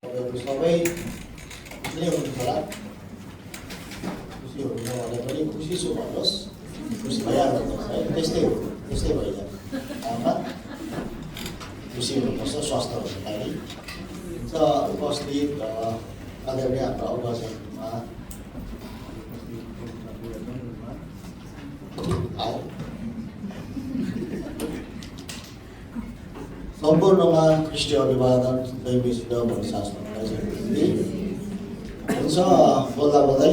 सबै खुसी हुनुहुन्छ होला, खुसी हुनुहुन्छ भने पनि खुसी छु भन्नुहोस्, खुसी भइहाल्नु है, त्यस्तै हो, त्यस्तै भइहाल्छ। घरमा खुसी हुनुपर्छ, स्वस्थ हुनु लागि र उपस्थित आदरणीय हाम्रो अवसरमा सम्पूर्णमा ख्रिस्टीय अभिवादन दैवीसित भनिशास्त्रमा हुन्छ। बोल्दा बोल्दै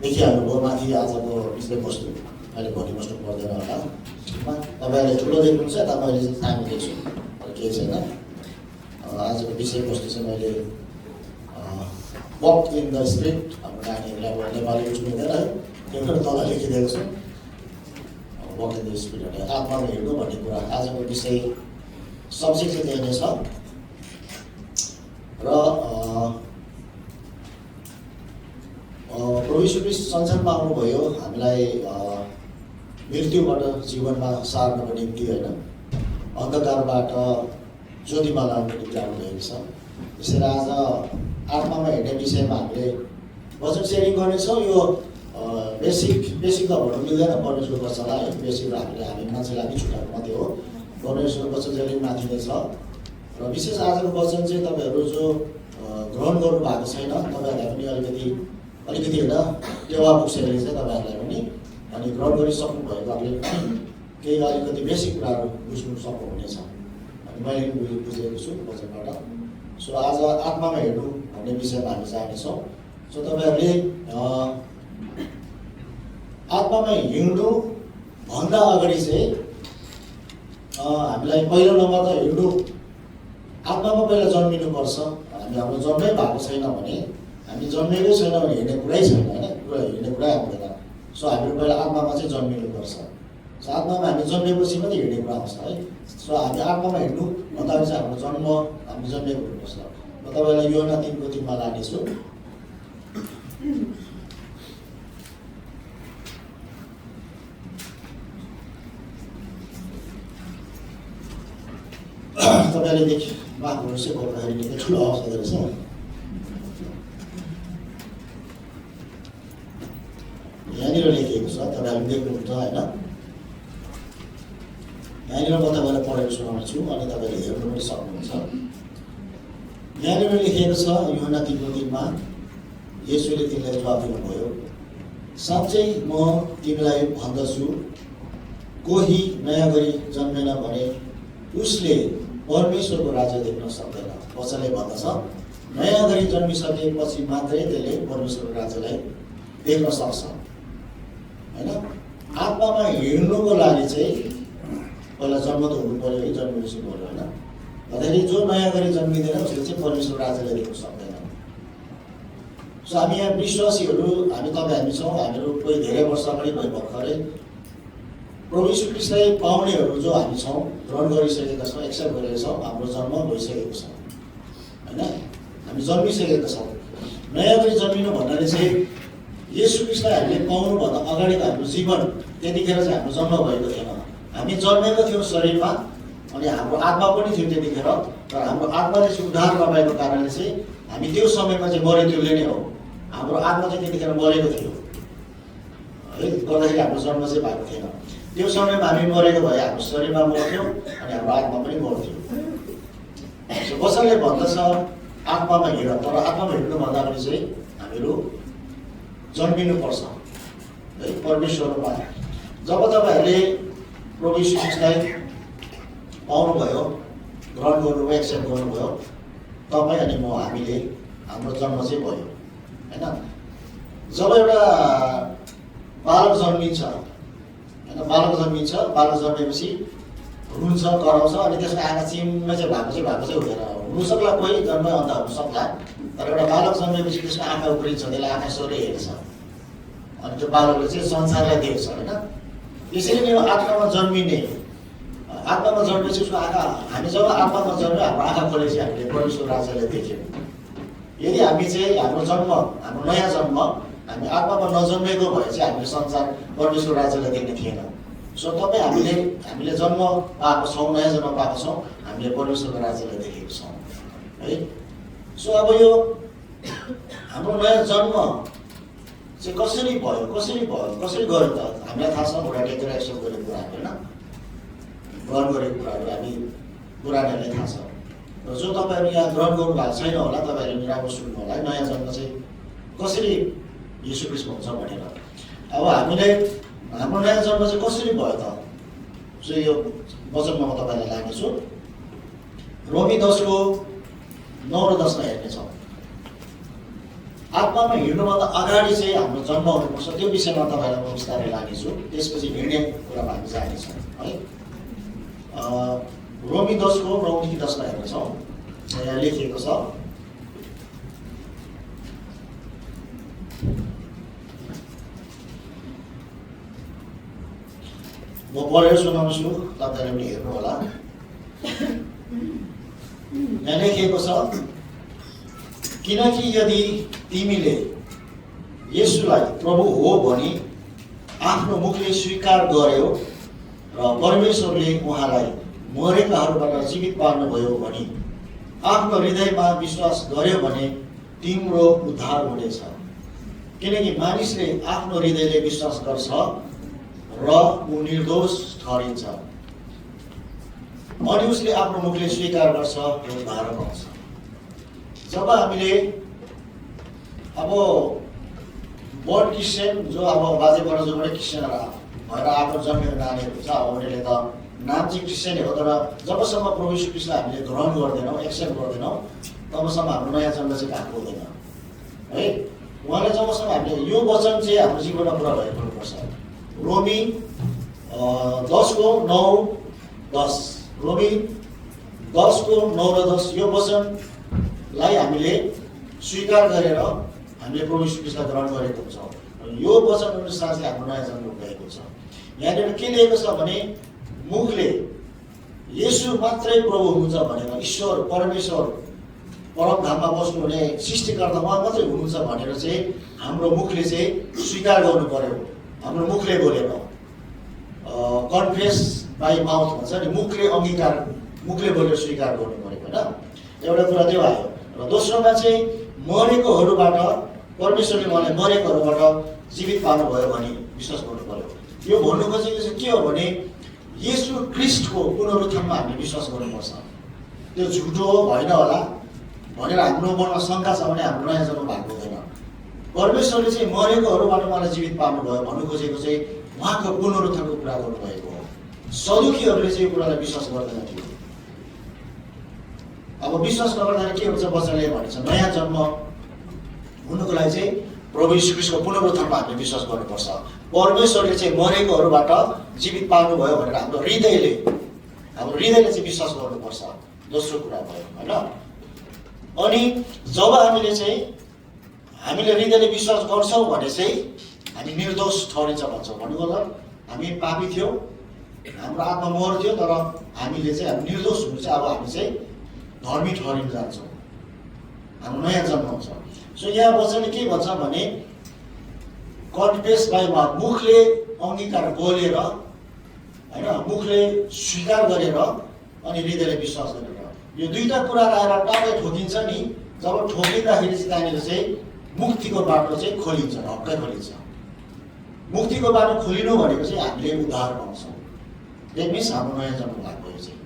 देखिहाल्नुभयो माथि आजको विषयवस्तु, मैले भनिबस्नु पर्दैन होला। तपाईँहरूले ठुलो देख्नुहुन्छ, यता मैले चाहिँ सानो देख्छु, केही छैन। आजको विषयवस्तु चाहिँ मैले वक इन द स्पिरिट, हाम्रो नानीहरूलाई अब नेपाली बुझ्नु हुँदैन है, त्यो पनि तल लेखिदिएको छु। वक इन द स्पिरिट भने आत्मामा हिँड्नु भन्ने कुरा, आजको विषय सब्जेक्ट चाहिँ त्यही नै छ। र प्रभु यीशु ख्रीष्ट संसारमा आउनुभयो हामीलाई मृत्युबाट जीवनमा सार्नको निम्ति होइन, अन्धकारबाट ज्योतिमा लानुको निम्ति आउनुभएको छ। त्यसैले आज आत्मामा हिँड्ने विषयमा हामीले वचन सेयरिङ गर्नेछौँ। यो बेसिक त भन्नु मिल्दैन, परमेश्वरको वचनलाई है, बेसिक हामी मान्छेलाई पनि छुट्याएको मात्रै हो। परमेश्वरको वचन सेयरिङ माथि नै छ। र विशेष आजको वचन चाहिँ तपाईँहरू जो ग्रहण गर्नु भएको छैन, तपाईँहरूलाई पनि अलिकति होइन टेवा बुक्सहरूले चाहिँ तपाईँहरूलाई पनि अनि ग्रहण गरिसक्नु भएकोहरूले पनि केही अलिकति बेसिक कुराहरू बुझ्नु सक्नुहुनेछ। अनि मैले बुझेको छु वचनबाट। सो आज आत्मामा हेर्नु भन्ने विषयमा हामी जानेछौँ। सो तपाईँहरूले आत्मामा हिँड्नु भन्दा अगाडि चाहिँ हामीलाई पहिलो नम्बर त हिँड्नु आत्मामा पहिला जन्मिनुपर्छ। हाम्रो जन्मै भएको छैन भने, हामी जन्मेकै छैन भने हिँड्ने कुरै छैन होइन, हिँड्ने कुरै आउँदैन। सो हामीले पहिला आत्मामा चाहिँ जन्मिनुपर्छ। सो आत्मामा हामी जन्मेपछि मात्रै हिँड्ने कुरा आउँछ है। सो हामी आत्मामा हिँड्नु भन्दा चाहिँ हाम्रो जन्म हामी जन्मेको हुनुपर्छ। म तपाईँलाई योहना 3:3 लानेछु। तपाईँले देखि माफ गर्नुहोस् है, बोल्दाखेरि निकै ठुलो आवाज हुँदो रहेछ। यहाँनिर लेखिएको छ, तपाईँहरूले देख्नुहुन्छ होइन। यहाँनिर म तपाईँलाई पढेर सुनाउँछु अनि तपाईँले हेर्नु पनि सक्नुहुन्छ। यहाँनिर लेखिएको छ योहना 3:3 येशूले तिमीलाई जवाब दिनुभयो, साँच्चै म तिमीलाई भन्दछु, कोही नयाँ गरी जन्मेन भने उसले परमेश्वरको राज्य देख्न सक्दैन। वचनले भन्दछ नयाँ गरी जन्मिसकेपछि मात्रै त्यसले परमेश्वरको राज्यलाई देख्न सक्छ होइन। आत्मामा हिँड्नुको लागि चाहिँ पहिला जन्म त हुनु पऱ्यो है, जन्मेपछि पऱ्यो होइन। भन्दाखेरि जो नयाँ गरी जन्मिँदैन उसले चाहिँ परमेश्वरको राज्यलाई देख्न सक्दैन। सो हामी यहाँ विश्वासीहरू हामी छौँ। हामीहरू कोही धेरै वर्ष अगाडि कोही भर्खरै प्रभु यीशु ख्रीष्टलाई पाउनेहरू जो हामी छौँ, ग्रहण गरिसकेका छौँ, एक्सेप्ट गरेका छौँ, हाम्रो जन्म भइसकेको छ होइन, हामी जन्मिसकेका छौँ। नयाँ गरी जन्मिनु भन्नाले चाहिँ येशू ख्रीष्टलाई हामीले पाउनुभन्दा अगाडिको हाम्रो जीवन, त्यतिखेर चाहिँ हाम्रो जन्म भएको थिएन। हामी जन्मेको थियौँ शरीरमा अनि हाम्रो आत्मा पनि थियो त्यतिखेर, तर हाम्रो आत्माले चाहिँ उद्धार नपाएको कारणले चाहिँ हामी त्यो समयमा चाहिँ मरेत्युले नै हो। हाम्रो आत्मा चाहिँ त्यतिखेर मरेको थियो है, गर्दाखेरि हाम्रो जन्म चाहिँ भएको थिएन। त्यो समयमा हामी मरेको भए हाम्रो शरीरमा मर्थ्यौँ अनि हाम्रो आत्मा पनि मर्थ्यो। वचनले भन्दछ आत्मामा हिँड, तर आत्मामा हिँड्नुभन्दा अगाडि चाहिँ हामीहरू जन्मिनुपर्छ है परमेश्वरमा। जब तपाईँहरूले प्रभु यीशु ख्रीष्टलाई पाउनुभयो, ग्रहण गर्नुभयो, एक्सेप्ट गर्नुभयो, तपाईँ अनि म हामीले हाम्रो जन्म चाहिँ भयो होइन। जब एउटा बालक जन्मिन्छ होइन, बालक जन्मेपछि रुन्छ, कराउँछ अनि त्यसको आँखा चिम्मै चाहिँ भएको हुँदैन। हुनसक्ला कोही जन्मै अन्त हुनसक्ला, तर एउटा बालक जन्मेपछि त्यसको आँखा उफ्रिन्छ, त्यसलाई आँखा सोह्रै हेर्छ अनि त्यो बालकले चाहिँ संसारलाई देख्छ होइन। त्यसरी नै आत्मामा जन्मेपछि उसको आँखा, हामी जब आत्मामा जन्म्यो हाम्रो आँखा खोलेपछि हामीले परमेश्वर राज्यलाई देख्यौँ। यदि हामी चाहिँ हाम्रो जन्म, हाम्रो नयाँ जन्म हामी आत्मामा नजन्मेको भए चाहिँ हामीले संसार परमेश्वर राज्यलाई देख्ने थिएन। सो हामीले जन्म पाएको छौँ, नयाँ जन्म पाएको छौँ, हामीले परमेश्वरको राज्यलाई देखेको छौँ। है। सो अब यो हाम्रो नयाँ जन्म चाहिँ कसरी भयो कसरी गर्यो त हामीलाई थाहा छ। कुरा टेकेर एक्सेप्ट गरेको कुराहरू होइन, ग्रहण गरेको कुराहरू हामी पुरानाहरूलाई थाहा छ। र जो तपाईँहरू यहाँ ग्रहण गर्नु भएको छैन होला, तपाईँहरूले राम्रो सुन्नु होला है, नयाँ जन्म चाहिँ कसरी यीशु ख्रीष्टमा हुन्छ भनेर। अब हामीले हाम्रो नयाँ जन्म चाहिँ कसरी भयो त, सो यो वचनमा म तपाईँलाई लानेछु। रोमी 10:9 र 10 हेर्नेछौँ। आत्मामा हिँड्नुभन्दा अगाडि चाहिँ हाम्रो जन्म हुनुपर्छ, त्यो विषयमा तपाईँलाई म विस्तारै लानेछु। त्यसपछि हिँड्ने कुरामा हामी जानेछौँ है। रोमी 10:9 देखि 10 हेर्नेछौँ। यहाँ लेखिएको छ, म पढेर सुनाउँछु, तपाईँले पनि हेर्नु होला। यहाँ लेखिएको छ, किनकि यदि तिमीले येशूलाई प्रभु हो भनी आफ्नो मुखले स्वीकार गर्यौ र परमेश्वरले उहाँलाई मरेकाहरूबाट जीवित पार्नुभयो भनी आफ्नो हृदयमा विश्वास गर्यो भने तिम्रो उद्धार हुनेछ। किनकि मानिसले आफ्नो हृदयले विश्वास गर्छ र ऊ निर्दोष ठहरिन्छ, अनि उसले आफ्नो मुखले स्वीकार गर्छ र उद्धार पाउँछ। जब हामीले अब बोर्न क्रिस्चियन, जो अब बाजे बराजुबाट क्रिस्चियन भएर आफ्नो जन्मेको नानीहरू छ, अब उनीहरूले त नाम चाहिँ क्रिस्चियन हो, तर जबसम्म प्रभु यीशु ख्रीष्टलाई हामीले ग्रहण गर्दैनौँ, एक्सेप्ट गर्दैनौँ, तबसम्म हाम्रो नयाँ जन्म चाहिँ भएको हुँदैन है। उहाँले जबसम्म हामीले यो वचन चाहिँ हाम्रो जीवनमा पुरा भएको हुनुपर्छ। रोमी 10:9-10, रोमी 10:9 र 10 यो वचनलाई हामीले स्वीकार गरेर हामीले प्रभु यीशु ख्रीष्टलाई ग्रहण गरेको हुन्छौँ। यो वचन अनुसार चाहिँ हाम्रो नयाँ जन्म भएको छ। यहाँनिर के लेखेको छ भने, मुखले येशू मात्रै प्रभु हुनुहुन्छ भनेर, ईश्वर परमेश्वर परमधाममा बस्नुहुने सृष्टिकर्ता उहाँ मात्रै हुनुहुन्छ भनेर चाहिँ हाम्रो मुखले चाहिँ स्वीकार गर्नु पर्यो। हाम्रो मुखले बोलेर कन्फेस बाई माउथ भन्छ नि, मुखले अङ्गीकार, मुखले बोलेर स्वीकार गर्नु पऱ्यो होइन। एउटा कुरा त्यो आयो। र दोस्रोमा चाहिँ मरेकोहरूबाट, परमेश्वरले उहाँलाई मरेकोहरूबाट जीवित पार्नुभयो भने विश्वास गर्नु पर्यो। यो भन्नु खोजेको चाहिँ के हो भने, येशू ख्रीष्टको पुनरुत्थानमा हामीले विश्वास गर्नुपर्छ। त्यो झुटो हो होइन होला भनेर हाम्रो मनमा शङ्का छ भने हाम्रो नयाँ जन्म भएको हुँदैन। परमेश्वरले चाहिँ मरेकोहरूबाट उहाँलाई जीवित पार्नुभयो भन्नु खोजेको चाहिँ उहाँको पुनरुत्थानको कुरा गर्नुभएको हो। सदुखीहरूले चाहिँ यो कुरालाई विश्वास गर्दैन थियो। अब विश्वास नगर्दा के हुन्छ, वचनले भनेछ नयाँ जन्म हुनुको लागि चाहिँ प्रभु यीशु ख्रीष्टको पुनरुत्थानमा हामीले विश्वास गर्नुपर्छ। परमेश्वरले चाहिँ मरेकोहरूबाट जीवित पार्नुभयो भनेर हाम्रो हृदयले चाहिँ विश्वास गर्नुपर्छ। दोस्रो कुरा भयो होइन। अनि जब हामीले हृदयले विश्वास गर्छौँ भने चाहिँ हामी निर्दोष ठहरिन्छ भन्छौँ। भन्नुको मतलब हामी पापी थियौँ, हाम्रो आत्मा मर्थ्यो, तर हामीले चाहिँ हामी निर्दोष हुनु चाहिँ अब हामी चाहिँ धर्मी ठहरिन जान्छौँ, हाम्रो नयाँ जन्म हुन्छ। सो यहाँ वचनले के भन्छ भने, कन्फेस बाई माउथ, मुखले अङ्गीकार बोलेर होइन, मुखले स्वीकार गरेर अनि हृदयले विश्वास गरेर, यो दुईवटा कुरा आएर टाढै ठोकिन्छ नि। जब ठोकिँदाखेरि चाहिँ त्यहाँनिर चाहिँ मुक्तिको बाटो चाहिँ खोलिन्छ, ढक्कै खोलिन्छ। मुक्तिको बाटो खोलिनु भनेको चाहिँ हामीले उद्धार पाउँछौँ। द्याट मिन्स हाम्रो नयाँ जन्म भएको यो चाहिँ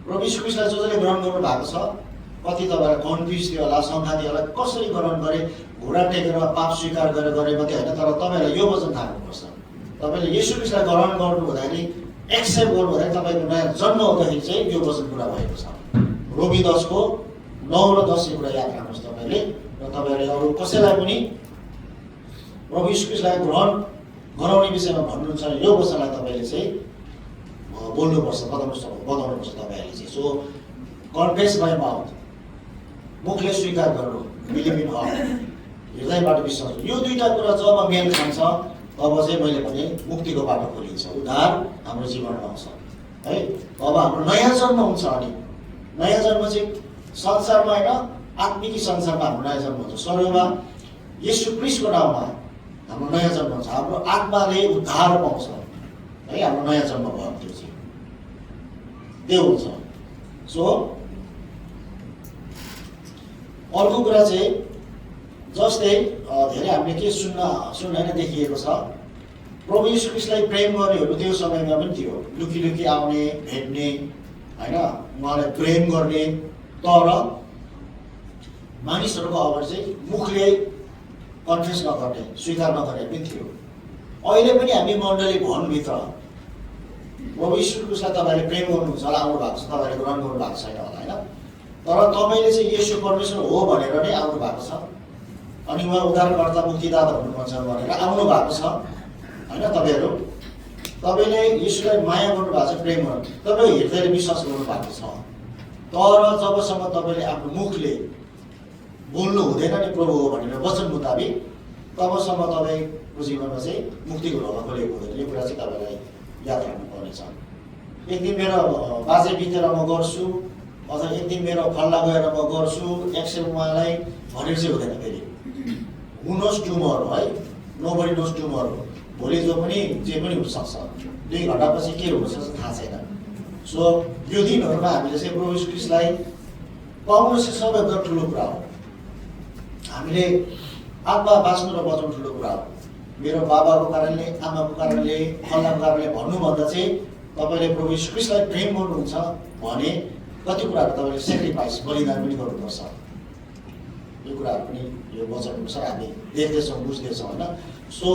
प्रभु यीशु ख्रीष्टलाई जसले ग्रहण गर्नु भएको छ, कति तपाईँलाई कन्फ्युज थियो होला, शङ्का थियो होला, कसरी ग्रहण गरे, घुँडा टेकेर पाप स्वीकार गरेर गरे मात्रै होइन। तर तपाईँलाई यो वचन थाहा हुनुपर्छ, तपाईँले येशू ख्रीष्टलाई ग्रहण गर्नु हुँदाखेरि, एक्सेप्ट गर्नु हुँदाखेरि तपाईँको नयाँ जन्म हुँदाखेरि चाहिँ यो वचन पुरा भएको छ। रोमी 10:9 र 10 कुरा याद राख्नुहोस् तपाईँले। र तपाईँहरूले अरू कसैलाई पनि प्रभु यीशु ख्रीष्टलाई ग्रहण गराउने विषयमा भन्नुहुन्छ भने यो वचनलाई तपाईँले चाहिँ बोल्नुपर्छ, बताउनुपर्छ तपाईँहरूले चाहिँ। सो कन्फेस बाई माउथ, मुखले स्वीकार गर्नु, बिलिभ इन हार्ट, हृदयबाट विश्वास। यो दुईवटा कुरा जब मेल खान्छ तब चाहिँ मैले भने मुक्तिको बाटो खोलिन्छ, उद्धार हाम्रो जीवनमा आउँछ है। अब हाम्रो नयाँ जन्म हुन्छ। अनि नयाँ जन्म चाहिँ संसारमा होइन, आत्मिकी संसारमा हाम्रो नयाँ जन्म हुन्छ। स्वर्गमा येशू ख्रीष्टको नाममा हाम्रो नयाँ जन्म हुन्छ। हाम्रो आत्माले उद्धार पाउँछ है, हाम्रो नयाँ जन्म भयो त्यो चाहिँ त्यो हुन्छ। सो अर्को कुरा चाहिँ जस्तै धेरै हामीले के सुन्न देखिएको छ, प्रभु यीशु ख्रीष्टलाई प्रेम गर्नेहरू त्यो समयमा पनि थियो, लुकी लुकी आउने, भेट्ने, होइन, उहाँलाई प्रेम गर्ने, तर मानिसहरूको अगाडि चाहिँ मुखले कन्फेस नगर्ने, स्वीकार नगर्ने पनि थियो। अहिले पनि हामी मण्डली भवनभित्र प्रभु यीशु ख्रीष्टलाई तपाईँले प्रेम गर्नुहुन्छ होला, आउनु भएको छ, तपाईँले ग्रहण गर्नु भएको छैन होला, होइन, तर तपाईँले चाहिँ येशू परमेश्वर हो भनेर नै आउनु भएको छ, अनि उहाँ उद्धारकर्ता मुक्तिदाता हुनुहुन्छ भनेर आउनु भएको छ, होइन। तपाईँले येशूलाई माया गर्नु भएको छ, प्रेम गर्नु, तपाईँ हृदयले विश्वास गर्नु भएको छ, तर जबसम्म तपाईँले आफ्नो मुखले बोल्नु हुँदैन नि प्रभु हो भनेर वचन मुताबिक, तबसम्म तपाईँको जीवनमा चाहिँ मुक्तिको ढोका खोलेको हुँदैन। यो कुरा चाहिँ तपाईँलाई याद राख्नुपर्नेछ। एक दिन मेरो बाजे बितेर म गर्छु, अथवा एक दिन मेरो फल्ला गएर म गर्छु, एक्सेप्ट उहाँलाई भनेर चाहिँ हुँदैन। फेरि हु नोज टुमोरो, है, नोबडी नोज टुमोरो, भोलि जो पनि जे पनि हुनसक्छ, 2 घन्टापछि के हुनसक्छ थाहा छैन। सो यो दिनहरूमा हामीले चाहिँ प्रभु यीशु ख्रीष्टलाई पाउनु चाहिँ सबैभन्दा ठुलो कुरा हो। हामीले आत्मा बाँच्नु र बचाउनु ठुलो कुरा हो। मेरो बाबाको कारणले, आमाको कारणले, फल्लाको कारणले भन्नुभन्दा चाहिँ तपाईँले प्रभु यीशु ख्रीष्टलाई प्रेम गर्नुहुन्छ भने कति कुराहरू तपाईँले सेक्रिफाइस, बलिदान पनि गर्नुपर्छ। यो कुराहरू पनि यो वचनअनुसार हामी देख्दैछौँ, बुझ्दैछौँ, होइन। सो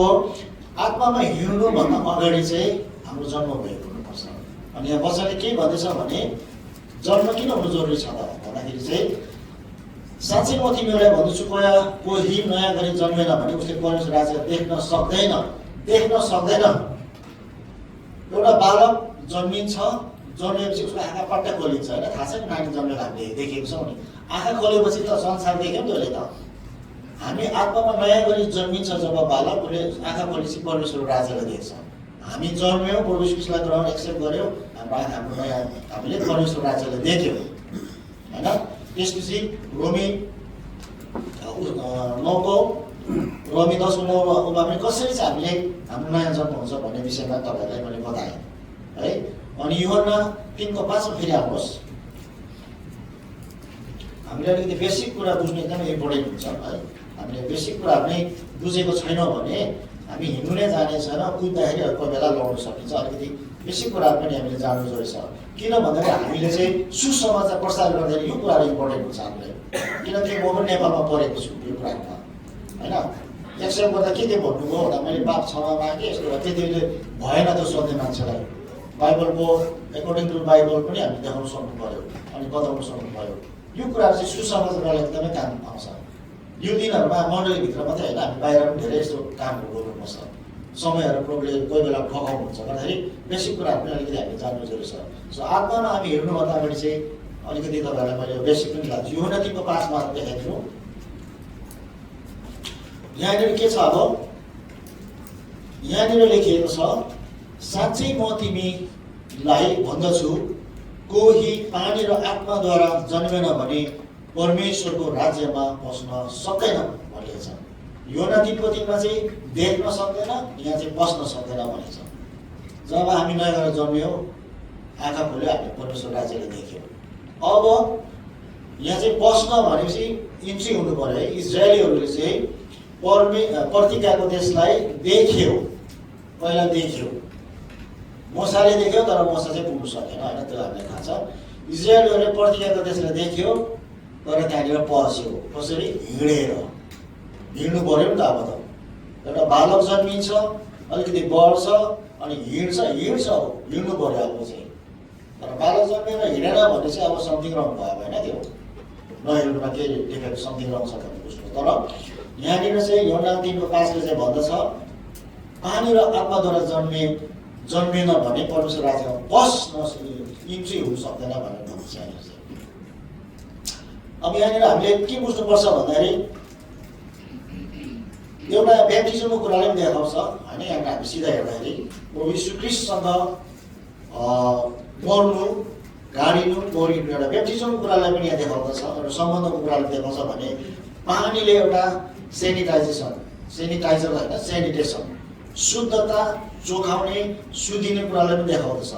आत्मामा हिँड्नुभन्दा अगाडि चाहिँ हाम्रो जन्म भएको हुनुपर्छ। अनि यहाँ वचनले के भन्दैछ भने जन्म किन हुनु जरुरी छ त भन्दाखेरि चाहिँ साँच्चै म तिमीहरूलाई भन्दैछु, कोही नयाँ गरी जन्मेन भने उसले परमेश्वर राज्य देख्न सक्दैन। एउटा बालक जन्मिन्छ, जन्मेपछि उसको आँखा पट्ट खोलिन्छ, होइन, थाहा छैन, नानी जन्मेर हामीले देखेको छौँ नि, आँखा खोलेपछि त संसार देख्यौँ नि त्यसले त। हामी आत्मामा नयाँ गरी जन्मिन्छ जब बालक, उसले आँखा खोलेपछि परमेश्वरको राज्यलाई देख्छ। हामी जन्म्यौँ, प्रभु यीशु ख्रीष्टलाई ग्रहण एक्सेप्ट गऱ्यौँ, हाम्रो नयाँ हामीले परमेश्वर राज्यलाई देख्यौँ, होइन। त्यसपछि रोमी 10:9मा पनि कसरी चाहिँ हामीले हाम्रो नयाँ जन्म हुन्छ भन्ने विषयमा तपाईँहरूलाई मैले बताएँ, है। अनि यूहन्ना 3:5 फेरि आउनुहोस्। हामीले अलिकति बेसिक कुरा बुझ्नु एकदमै इम्पोर्टेन्ट हुन्छ, है। हामीले बेसिक कुराहरू नै बुझेको छैनौँ भने हामी हिँड्नु नै जाने छैन, कुद्दाखेरि कोही बेला लड्नु सकिन्छ। अलिकति बेसिक कुराहरू पनि हामीले जान्नु जरुरी छ। किन भन्दाखेरि हामीले चाहिँ सुसमाचार प्रचार गर्दाखेरि यो कुराहरू इम्पोर्टेन्ट हुन्छ हामीलाई, किनकि म पनि नेपालमा पढेको छु यो कुरामा, होइन। एक्सेप्ट गर्दा के भन्नुभयो भन्दा मैले पाप क्षमा मागेँ, यस्तो त्यतिले भएन त्यो सोध्ने मान्छेलाई। बाइबलको एकर्डिङ टु बाइबल पनि हामी देखाउनु सक्नु पऱ्यो, अनि बताउनु सक्नु पऱ्यो। यो कुराहरू चाहिँ सुसमाचार गर्नलाई एकदमै काम आउँछ। यो दिनहरूमा मण्डलीभित्र मात्रै होइन, हामी बाहिर पनि धेरै यस्तो कामहरू गर्नुपर्छ। समयहरू प्रभुले कोही बेला ठकाउनुहुन्छ, गर्दाखेरि बेसिक कुराहरू पनि अलिकति हामीले जान्नु जरुरी छ। सो आत्मामा हामी हिँड्नुभन्दा अगाडि चाहिँ अलिकति तपाईँहरूलाई मैले बेसिक पनि लाग्छु। यूहन्ना 3:5मा देखाइदिनु। यहाँनिर के छ, अब यहाँनिर लेखिएको छ, साँच्चै म तिमीलाई भन्दछु, कोही पानी र आत्माद्वारा जन्मेन भने परमेश्वरको राज्यमा पस्न सक्दैन भनेको छ। यूहन्ना 3:3मा चाहिँ देख्न सक्दैन, यहाँ चाहिँ पस्न सक्दैन भनेको छ। जब हामी नयाँ जन्मियौँ, आँखा खोल्यो, हामीले परमेश्वर राज्यले देख्यौँ। अब यहाँ चाहिँ पस्न भनेपछि इन्ट्री हुनु पऱ्यो, है। इजरायलीहरूले चाहिँ प्रतिज्ञाको देशलाई देख्यो, पहिला देख्यो, मोसाले देख्यो, तर मोसा चाहिँ पुग्नु सकेन, होइन, त्यो हामीलाई थाहा छ। इजरायलीहरूले प्रतिज्ञाको देशलाई देख्यो, तर त्यहाँनिर पस्यो। कसरी? हिँड्नु पऱ्यो नि त। अब त एउटा बालक जन्मिन्छ, अलिकति बढ्छ, अनि हिँड्नु पऱ्यो अब चाहिँ। तर बालक जन्मेर हिँडेन भने चाहिँ अब समथिङ रङ भयो, होइन, त्यो नहिँड्नुमा के डिफेक्ट समथिङ रङ छ भने बुझ्नु। तर यहाँनिर चाहिँ यूहन्ना 3:5ले चाहिँ भन्दछ, पानी र आत्माद्वारा जन्मेन भने परमेश्वर राज्यमा पस्न इन्ट्री हुनु सक्दैन भनेर भन्दछ यहाँनिर चाहिँ। अब यहाँनिर हामीले के बुझ्नुपर्छ भन्दाखेरि एउटा ब्याप्टिजमको कुराले पनि देखाउँछ, होइन। यहाँनिर हामी सिधा हेर्दाखेरि प्रभु यीशु ख्रीष्टसँग मर्नु, गाडिनु, मरिनु, एउटा ब्याप्टिजमको कुरालाई पनि यहाँ देखाउँदछ, एउटा सम्बन्धको कुराले देखाउँछ भने पानीले एउटा सेनिटाइजर होइन, सेनिटेसन, शुद्धता, चोखाउने, सुधिने कुरालाई पनि देखाउँदछ।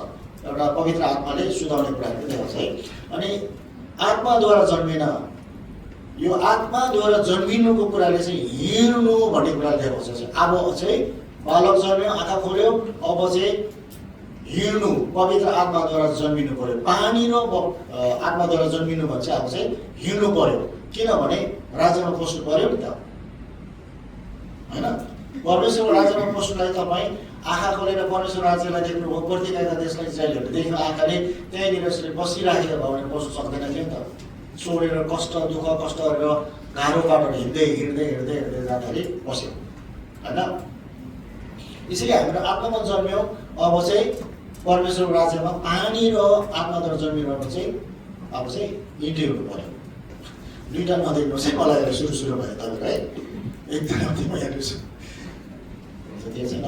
एउटा पवित्र आत्माले सुधाउने कुराहरू पनि देखाउँछ, है। अनि आत्माद्वारा जन्मेन यो आत्माद्वारा जन्मिनुको कुराले चाहिँ हिँड्नु भन्ने कुरा लेखेको छ। अब चाहिँ बालक जन्मियो, आँखा खोल्यो, अब चाहिँ हिँड्नु पवित्र आत्माद्वारा जन्मिनु पर्यो। पानी र आत्माद्वारा जन्मिनु भने चाहिँ अब चाहिँ हिँड्नु पर्यो, किनभने राज्यमा पस्नु पर्यो नि त, होइन? परमेश्वरको राज्यमा पस्नुलाई तपाईँ आँखा खोलेर परमेश्वर राज्यलाई देख्नुभयो। प्रतिज्ञाका देशलाई इस्राएलहरूले देख्नु आँखाले त्यहीँनिर यसरी बसिराखेको भयो भने पस्नु सक्दैन थियो नि त। छोडेर कष्ट दुःख कष्ट गरेर गाह्रो बाटोहरू हिँड्दै हिँड्दै हिँड्दै हिँड्दै जाँदाखेरि पस्यो, होइन? यसरी हाम्रो आत्मामा जन्मियो, अब चाहिँ परमेश्वरको राज्यमा पानी र आत्माद्वारा जन्मिनु चाहिँ अब चाहिँ हिँडिनु पर्यो। दुईवटा नदेख्नु चाहिँ मलाई सुरु भयो तपाईँको, है? एकदमै म हेर्नु छु त्यो छैन।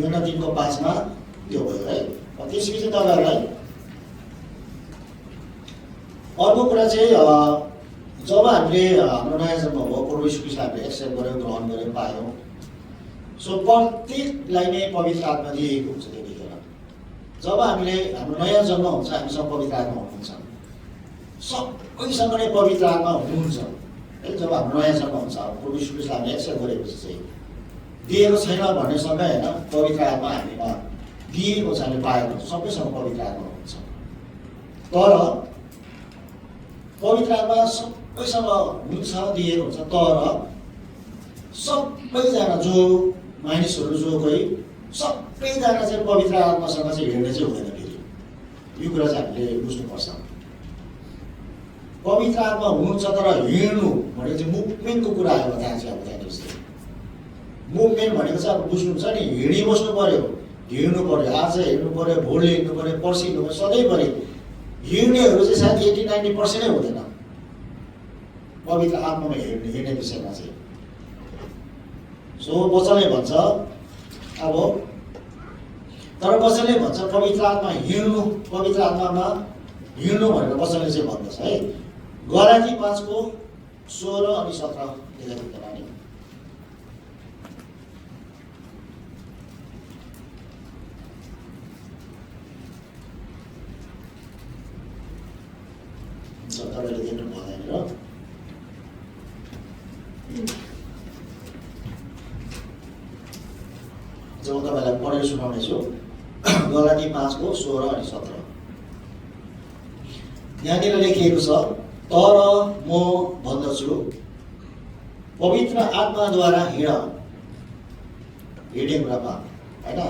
योना 3:5 त्यो भयो, है? त्यसपछि तपाईँहरूलाई अर्को कुरा चाहिँ जब हामीले हाम्रो नयाँ जन्म हो, प्रभु यीशु ख्रीष्टलाई हामीले एक्सेप्ट गऱ्यौँ, ग्रहण गऱ्यौँ, पायौँ, सो प्रत्येकलाई नै पवित्र आत्मा दिएको हुन्छ। त्यतिखेर जब हामीले हाम्रो नयाँ जन्म हुन्छ, हामीसँग पवित्र आत्मा हुनुहुन्छ, सबैसँग नै पवित्र आत्मा हुनुहुन्छ, है? जब हाम्रो नयाँ जन्म हुन्छ, प्रभु यीशु ख्रीष्टलाई हामीले एक्सेप्ट गरेपछि चाहिँ दिएको छैन भन्नेसँगै, होइन, पवित्र आत्मा हामीमा दिएको छ, हामीले पाएको हुन्छ, सबैसँग पवित्र आत्मा हुन्छ। तर पवित्र आत्मा सबैसँग हुन्छ, दिएको हुन्छ, तर सबैजना जो मानिसहरू जो कोही सबैजना चाहिँ पवित्र आत्मासँग चाहिँ हिँड्ने चाहिँ हुँदैन। फेरि यो कुरा चाहिँ हामीले बुझ्नुपर्छ। पवित्र आत्मा हुनुहुन्छ तर हिँड्नु भनेको चाहिँ मुभमेन्टको कुरा आयो त्यहाँ चाहिँ। अब त्यहाँनिर चाहिँ मुभमेन्ट भनेको चाहिँ अब बुझ्नुहुन्छ नि, हिँडिबस्नु पऱ्यो, हिँड्नु पऱ्यो, आज हिँड्नु पऱ्यो, भोलि हिँड्नु पऱ्यो, पर्सि हिँड्नु पऱ्यो, सधैँभरि हिँड्नेहरू चाहिँ सायद 80-90% नै हुँदैन पवित्र आत्मामा हिँड्ने विषयमा चाहिँ। सो वचनले भन्छ, अब तर वचनले भन्छ पवित्र आत्मा हिँड्नु, पवित्र आत्मामा हिँड्नु भनेर वचनले चाहिँ भन्दछ, है? गलाती 5:16 अनि 17 लेखेको छ नानी। तपाईँले देख्नु भएन र जब तपाईँलाई पढेर सुनाउनेछु। गलाती 5:16 अनि 17 यहाँनिर लेखिएको छ, तर म भन्दछु पवित्र आत्माद्वारा हिँड। हिँड्ने कुरामा, होइन,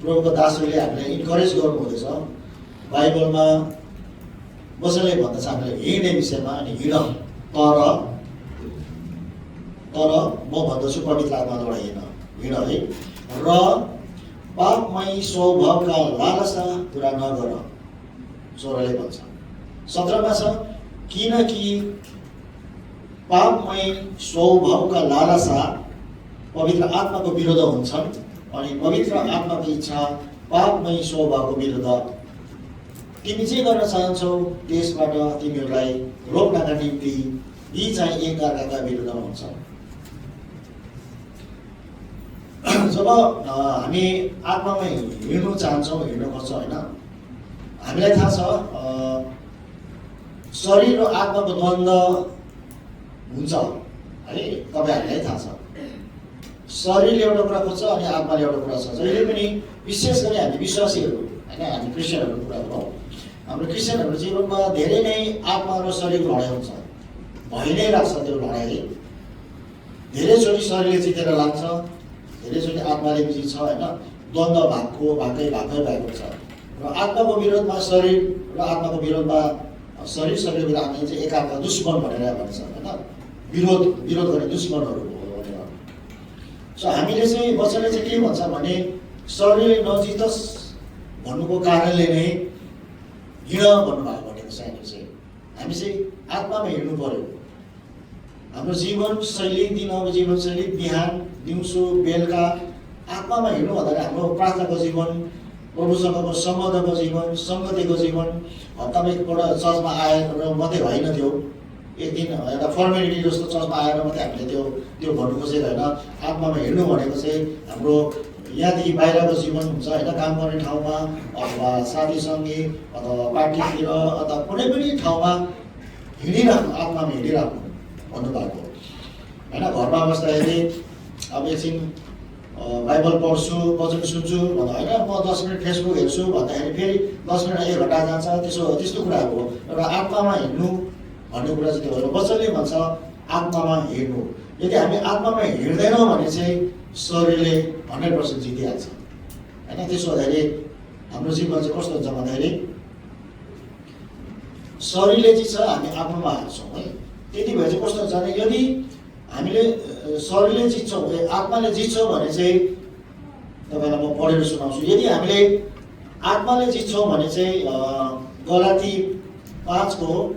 प्रभुको दासहरूले हामीलाई इन्करेज गर्नुहुँदैछ। बाइबलमा वचनले भन्दछ हामीलाई हिँड्ने विषयमा, अनि हिँड, तर म भन्दछु पवित्र आत्माद्वारा हिँड, है? र पापमय स्वभावका लालसा पुरा नगर। 16ले भन्छ। 17मा छ, किनकि पापमय स्वभावका लालसा पवित्र आत्माको विरोध हुन्छन्, अनि पवित्र आत्माको इच्छा पापमय स्वभावको विरोध। तिमी जे गर्न चाहन्छौ त्यसबाट तिमीहरूलाई रोक्नका निम्ति यी चाहिँ एक अर्काका विरुद्धमा हुन्छ। जब हामी आत्मामा हिँड्नु चाहन्छौँ, हिँड्नु खोज्छौँ, होइन, हामीलाई थाहा छ शरीर र आत्माको द्वन्द्व हुन्छ, है? तपाईँहरूलाई थाहा छ शरीरले एउटा कुरा खोज्छ अनि आत्माले एउटा कुरा छ। जहिले पनि विशेष गरी हामी विश्वासीहरू, होइन, हामी क्रिस्चियनहरूको कुरा गरौँ, हाम्रो क्रिस्चियनहरूको जीवनमा धेरै नै आत्मा र शरीरको लडाइँ हुन्छ, भइ नै राख्छ त्यो लडाइँ। धेरैचोटि शरीरले जितेर लान्छ, धेरैचोटि आत्माले जित्छ, होइन, द्वन्द्व भागै भएको छ। र आत्माको विरोधमा शरीर र आत्माको विरोधमा शरीरको विरोध हामी चाहिँ एकार्का दुश्मन भनेर भन्छ, होइन, विरोध गर्ने दुश्मनहरू हो भनेर। सो हामीले चाहिँ वचनले चाहिँ के भन्छ भने शरीरले नजितोस् भन्नुको कारणले नै हिँड भन्नुभएको भनेको छ। हामी चाहिँ आत्मामा हिँड्नु पर्यो। हाम्रो जीवनशैली, दिनको जीवनशैली, बिहान दिउँसो बेलुका आत्मामा हिँड्नु भन्दाखेरि हाम्रो प्रार्थनाको जीवन, प्रभुसँगको सम्बन्धको जीवन, सङ्गतिको जीवन, हप्तामा एकपल्ट चर्चमा आएर मात्रै होइन, त्यो एक दिन एउटा फर्मेलिटी जस्तो चर्चमा आएर मात्रै हामीले त्यो भन्नु खोजेको होइन। आत्मामा हिँड्नु भनेको चाहिँ हाम्रो यहाँदेखि बाहिरको जीवन हुन्छ होइन, काम गर्ने ठाउँमा अथवा साथीसँगै अथवा पार्टीतिर अथवा कुनै पनि ठाउँमा हिँडिराख्नु, आत्मामा हिँडिराख्नु भन्नुभएको होइन। घरमा बस्दाखेरि अब एकछिन बाइबल पढ्छु, वचन सुन्छु भन्दा होइन, म 10 मिनट फेसबुक हेर्छु भन्दाखेरि फेरि 10 मिनट 1 घन्टा जान्छ, त्यस्तो कुराहरू हो। एउटा आत्मामा हिँड्नु भन्ने कुरा चाहिँ त्यो हो। वचनले भन्छ आत्मामा हिँड्नु। यदि हामी आत्मामा हिँड्दैनौँ भने चाहिँ शरीरले 100% जितिहाल्छ होइन। त्यसो हुँदाखेरि हाम्रो जीवन चाहिँ कस्तो हुन्छ भन्दाखेरि शरीरले जित्छ, हामी आत्मामा हार्छौँ है। त्यति भए चाहिँ कस्तो हुन्छ भने यदि हामीले शरीरले जित्छौँ, आत्माले जित्छौँ भने चाहिँ तपाईँलाई म पढेर सुनाउँछु। यदि हामीले आत्माले जित्छौँ भने चाहिँ गलाती 5:22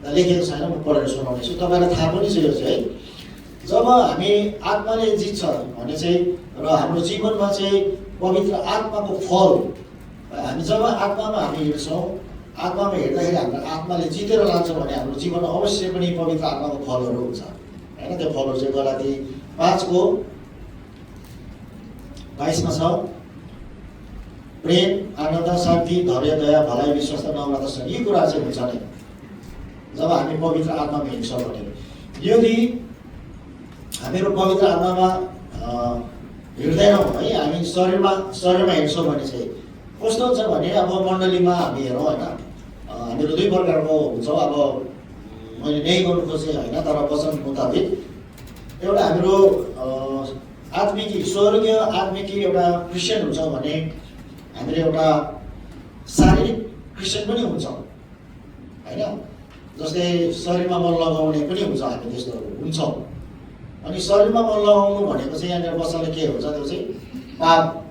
लेखेको छैन, म पढेर सुनाउनेछु, तपाईँलाई थाहा पनि छ यो चाहिँ है। जब हामी आत्माले जित्छ भने चाहिँ र हाम्रो जीवनमा चाहिँ पवित्र आत्माको फल, हामी जब आत्मामा हामी हिँड्छौँ, आत्मामा हिँड्दाखेरि हाम्रो आत्माले जितेर लान्छ भने हाम्रो जीवनमा अवश्य पनि पवित्र आत्माको फलहरू हुन्छ होइन। त्यो फलहरू चाहिँ गलाती 5:22 छ। प्रेम, आनन्द, शान्ति, धैर्य, दया, भलाइ, विश्वास, नम्रता, यी कुरा चाहिँ हुन्छ नै जब हामी पवित्र आत्मामा हिँड्छौँ भने। यदि हामीहरू पवित्र आत्मामा हिँड्दैनौँ है, हामी शरीरमा हिँड्छौँ भने चाहिँ कस्तो हुन्छ भने अब मण्डलीमा हामी हेरौँ होइन, हामीहरू 2 प्रकारको हुन्छौँ। अब मैले नै गर्नु खोजेँ होइन, तर वचन मुताबिक एउटा हाम्रो आत्मिकी स्वर्गीय आत्मिकी एउटा क्रिस्चियन हुन्छौँ भने हामीले एउटा शारीरिक क्रिस्चियन पनि हुन्छौँ होइन। जस्तै शरीरमा मल लगाउने पनि हुन्छ, हामी त्यस्तोहरू हुन्छौँ। अनि शरीरमा मल लगाउनु भनेको चाहिँ यहाँनिर वचनले के हुन्छ, त्यो चाहिँ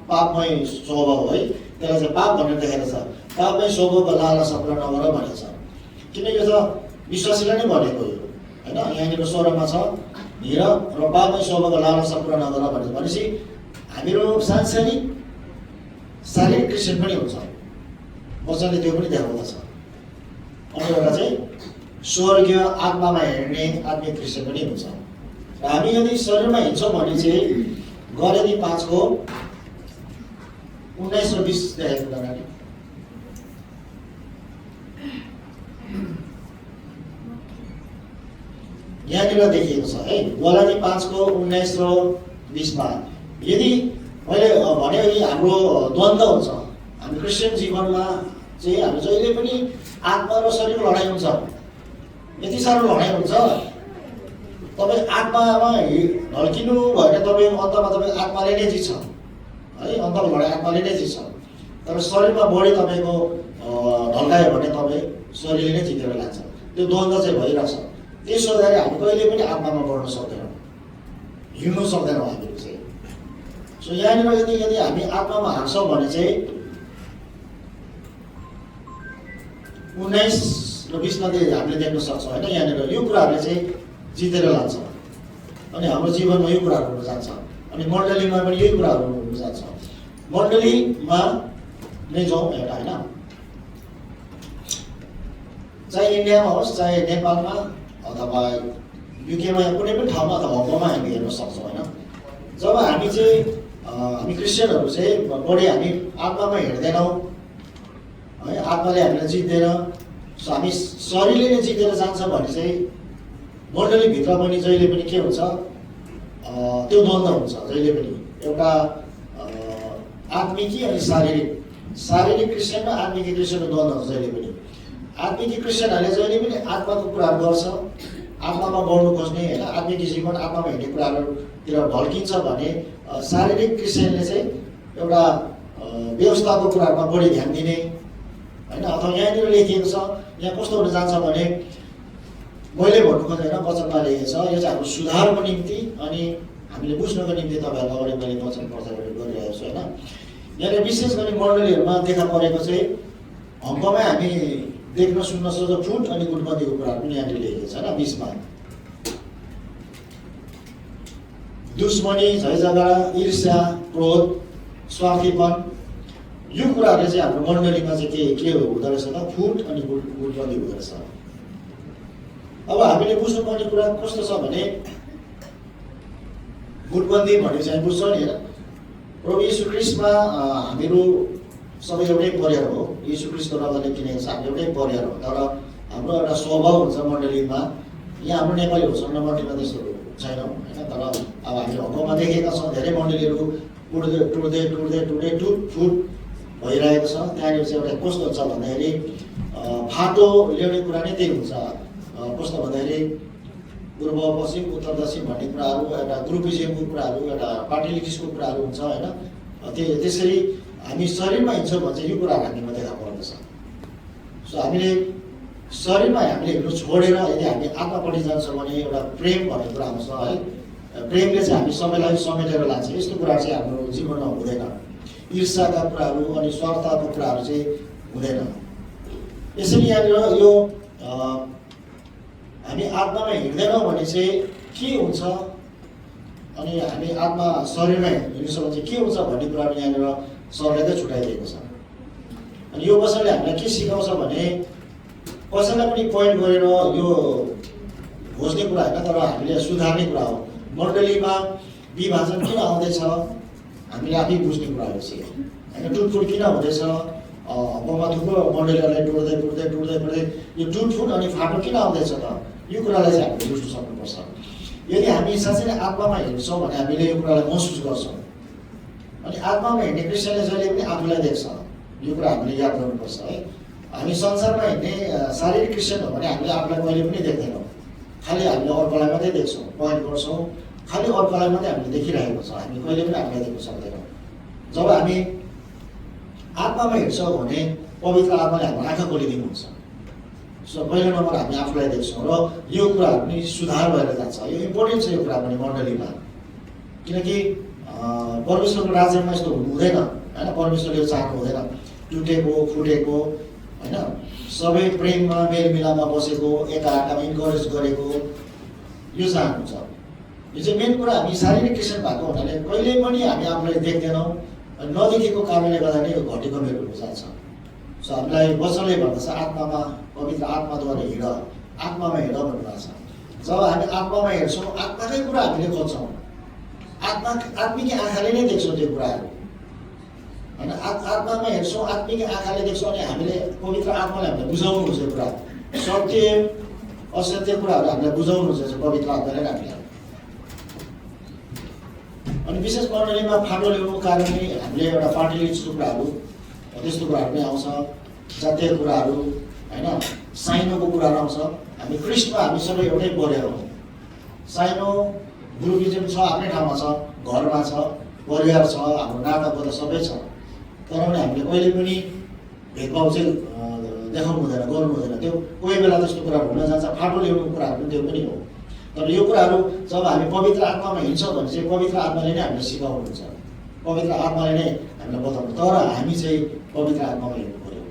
पापमय स्वभाव है। त्यसलाई चाहिँ पाप भनेर देखाएको छ। पापमय स्वभावको लालसा पुरा नगर भनेको छ, किनकि यो त विश्वासीलाई नै भनेको यो होइन। यहाँनिर 16मा छ, हिँड र पापमय स्वभावको लालसा पुरा नगर भनेपछि हामीहरू शारीरिक क्रिस्चियन पनि हुन्छ, वचनले त्यो पनि देखाउँदछ। अनि एउटा चाहिँ स्वर्गीय आत्मामा हिँड्ने आत्मिक क्रिस्चियन पनि हुन्छ। र हामी यदि शरीरमा हिँड्छौँ भने चाहिँ गलाती 5:19 र 20 देखाएको हुँदैन। यहाँनिर देखिएको छ है, गलाती 5:19 र 20 यदि मैले भने हाम्रो द्वन्द्व हुन्छ, हामी क्रिस्चियन जीवनमा चाहिँ हामी जहिले पनि आत्मा र शरीरको लडाइँ हुन्छ। यति साह्रो लडाइँ हुन्छ, तपाईँ आत्मामा ढल्किनु भने तपाईँको अन्तमा तपाईँ आत्माले नै जित्छ है। अन्तको लडाइँ आत्माले नै जित्छ, तर शरीरमा बढी तपाईँको ढल्कायो भने तपाईँ शरीरले नै जितेर लान्छ। त्यो द्वन्द्व चाहिँ भइरहेछ। त्यसो हुँदाखेरि हामी कहिले पनि आत्मामा बढ्न सक्दैनौँ, हिँड्नु सक्दैनौँ हामीहरू चाहिँ। सो यहाँनिर यदि हामी आत्मामा हार्छौँ भने चाहिँ 19 र 20 मध्ये हामीले देख्न सक्छौँ होइन। यहाँनिर यो कुराहरूले चाहिँ जितेर लान्छ अनि हाम्रो जीवनमा यो कुराहरू हुन जान्छ। अनि मण्डलीमा पनि यही कुराहरू हुन जान्छ। मण्डलीमा नै जाउँ एउटा होइन, चाहे इन्डियामा होस्, चाहे नेपालमा अथवा युकेमा या कुनै पनि ठाउँमा अथवा हङकङमा हामी हेर्न सक्छौँ होइन। जब हामी चाहिँ हामी क्रिस्चियनहरू चाहिँ बढी हामी आत्मामा हिँड्दैनौँ है, आत्माले हामीलाई जित्दैन, सो हामी शरीरले नै जितेर जान्छ भने चाहिँ मण्डलीभित्र पनि जहिले पनि के हुन्छ, त्यो द्वन्द्व हुन्छ जहिले पनि। एउटा आत्मिकी अनि शारीरिक क्रिस्चियन र आत्मिकी क्रिस्चियनको द्वन्द्व हुन्छ जहिले पनि। आत्मिकी क्रिस्चियनहरूले जहिले पनि आत्माको कुराहरू गर्छ, आत्मामा बढ्नु खोज्ने होइन, आत्मिकी जीवन आत्मामा हिँड्ने कुराहरूतिर ढल्किन्छ भने शारीरिक क्रिस्चियनले चाहिँ एउटा व्यवस्थाको कुराहरूमा बढी ध्यान दिने होइन। अथवा यहाँनिर लेखिएको छ, यहाँ कस्तो हुन जान्छ भने मैले भन्नु खोजेँ होइन, वचनमा लेखेको छ, यो चाहिँ हाम्रो सुधारको निम्ति अनि हामीले बुझ्नको निम्ति तपाईँहरूको अगाडि मैले वचन प्रचार गरिरहेको छु होइन। यहाँनिर विशेष गरी मण्डलीहरूमा देखा परेको चाहिँ हङकङमै हामी देख्न सुन्न सक्छौँ फुट अनि गुटबन्दीको कुराहरू पनि यहाँनिर लेखेको छ होइन। 20 दुश्मनी, झैझगडा, ईर्ष्या, क्रोध, स्वार्थीपन, यो कुराहरूले चाहिँ हाम्रो मण्डलीमा चाहिँ के हुँदो रहेछ त, फुट अनि गुटबन्दी हुँदो रहेछ। अब हामीले बुझ्नुपर्ने कुरा कस्तो छ भने गुटबन्दी भने चाहिँ बुझ्छौँ नि होइन। प्रभु यीशु ख्रीष्टमा हामीहरू सबै एउटै परिवार हो। यीशु ख्रीष्टको रगतले किनेको छ, हामी एउटै परिवार हो। तर हाम्रो एउटा स्वभाव हुन्छ मण्डलीमा, यहाँ हाम्रो नेपालीहरू छौँ न, मण्डलीमा त्यस्तोहरू छैनौँ होइन। तर अब हामीले हकमा देखेका छौँ धेरै मण्डलीहरू टुट्दै टुट्दै टुट्दै टुट्दै टुटफुट भइरहेको छ। त्यहाँनिर चाहिँ एउटा कस्तो हुन्छ भन्दाखेरि फाटो ल्याउने कुरा नै त्यही हुन्छ। कस्तो भन्दाखेरि पूर्व पश्चिम उत्तर दक्षिण भन्ने कुराहरू, एउटा ग्रुपिजमको कुराहरू, एउटा पार्टिलिटिक्सको कुराहरू हुन्छ होइन। त्यसरी हामी शरीरमा हिँड्छौँ भने चाहिँ यो कुराहरू हामीमा देखा पर्दछ। सो हामीले शरीरमा हामीले हिँड्नु छोडेर यदि हामी आत्मापट्टि जान्छौँ भने एउटा प्रेम भन्ने कुरा आउँछ है। प्रेमले चाहिँ हामी सबैलाई समेटेर लान्छ। यस्तो कुराहरू चाहिँ हाम्रो जीवनमा हुँदैन। ईर्ष्याका कुराहरू अनि स्वार्थको कुराहरू चाहिँ हुँदैन। यसरी यहाँनिर यो हामी आत्मामा हिँड्दैनौँ भने चाहिँ के हुन्छ अनि हामी आत्मा शरीरमा हिँड्छौँ भने चाहिँ के हुन्छ भन्ने कुराहरू यहाँनिर सरले चाहिँ छुट्याइदिएको छ। अनि यो वचनले हामीलाई के सिकाउँछ भने कसैलाई पनि पोइन्ट गरेर यो खोज्ने कुरा होइन, तर हामीले सुधार्ने कुरा हो। मण्डलीमा विभाजन किन आउँदैछ हामीले आफै बुझ्ने कुराहरू चाहिँ होइन। टुटफुट किन हुँदैछ, हकमा थुप्रो मण्डलीहरूलाई टुट्दै टुट्दै टुट्दै टुट्दै यो टुटफुट अनि फाटो किन आउँदैछ त, यो कुरालाई चाहिँ हामीले बुझ्नु सक्नुपर्छ। यदि हामी साँच्चै नै आत्मामा हिँड्छौँ भने हामीले यो कुरालाई महसुस गर्छौँ। अनि आत्मामा हिँड्ने क्रिस्चियनले जहिले पनि आफूलाई देख्छ, यो कुरा हामीले याद गर्नुपर्छ है। हामी संसारमा हिँड्ने शारीरिक क्रिस्चियन हो भने हामीले आफूलाई कहिले पनि देख्दैनौँ, खालि हामीले अर्कोलाई मात्रै देख्छौँ, पोइन्ट गर्छौँ, खालि अर्कोलाई मात्रै हामीले देखिरहेको छ, हामी कहिले पनि आफूलाई देख्न सक्दैनौँ। जब हामी आत्मामा हिँड्छौँ भने पवित्र आत्माले हाम्रो आँखा खोलिदिनुहुन्छ। सो पहिलो नम्बर हामी आफूलाई देख्छौँ र यो कुराहरू पनि सुधार भएर जान्छ। यो इम्पोर्टेन्ट छ यो कुरा पनि मण्डलीमा, किनकि परमेश्वरको राज्यमा यस्तो हुँदैन होइन। परमेश्वरले यो चाहनु हुँदैन टुटेको फुटेको होइन, सबै प्रेममा मेलमिलापमा बसेको, एकाअर्कामा इन्करेज गरेको, यो चाहनुहुन्छ। यो चाहिँ मेन कुरा। हामी शारीरिक क्रिस्चियन भएको हुनाले कहिले पनि हामी आफूलाई देख्दैनौँ, नदेखेको कारणले गर्दा नै घटेको मेरो हुन जान्छ। सो हामीलाई वचनले भन्दछ आत्मामा, पवित्र आत्माद्वारा हिँड, आत्मामा हिँड भन्नुभएको छ। जब हामी आत्मामा हिँड्छौँ आत्माकै कुरा हामीले खोज्छौँ, आत्मिक आँखाले नै देख्छौँ त्यो कुराहरू होइन। आत्मामा हेर्छौँ, आत्मिक आँखाले देख्छौँ अनि हामीले पवित्र आत्माले हामीलाई बुझाउनुहुन्छ यो कुरा, सत्य असत्य कुराहरू हामीलाई बुझाउनुहुन्छ पवित्र आत्माले नै हामीलाई। अनि विशेष मण्डलीमा फाटो ल्याउनुको कारण नै हामीले एउटा पार्टिलिटिक्सको कुराहरू, त्यस्तो कुराहरू पनि आउँछ, जातीय कुराहरू होइन, साइनोको कुराहरू आउँछ। हामी ख्रिस्टमा हामी सबै एउटै परिवार हौँ। साइनो ग्रुपिजम छ, आफ्नै ठाउँमा छ, घरमा छ, परिवार छ, हाम्रो नातागोता सबै छ। तर पनि हामीले कहिले पनि भेदभाव चाहिँ देखाउनु हुँदैन, गर्नु हुँदैन। त्यो कोही बेला त्यस्तो कुराहरू हुन जान्छ, फाटो ल्याउनुको कुराहरू पनि त्यो पनि हो। तर यो कुराहरू जब हामी पवित्र आत्मामा हिँड्छौँ भने चाहिँ पवित्र आत्माले नै हामीले सिकाउनुहुन्छ, पवित्र आत्माले नै हामीलाई बताउनु। तर हामी चाहिँ पवित्र आत्मामा हिँड्नु पऱ्यो,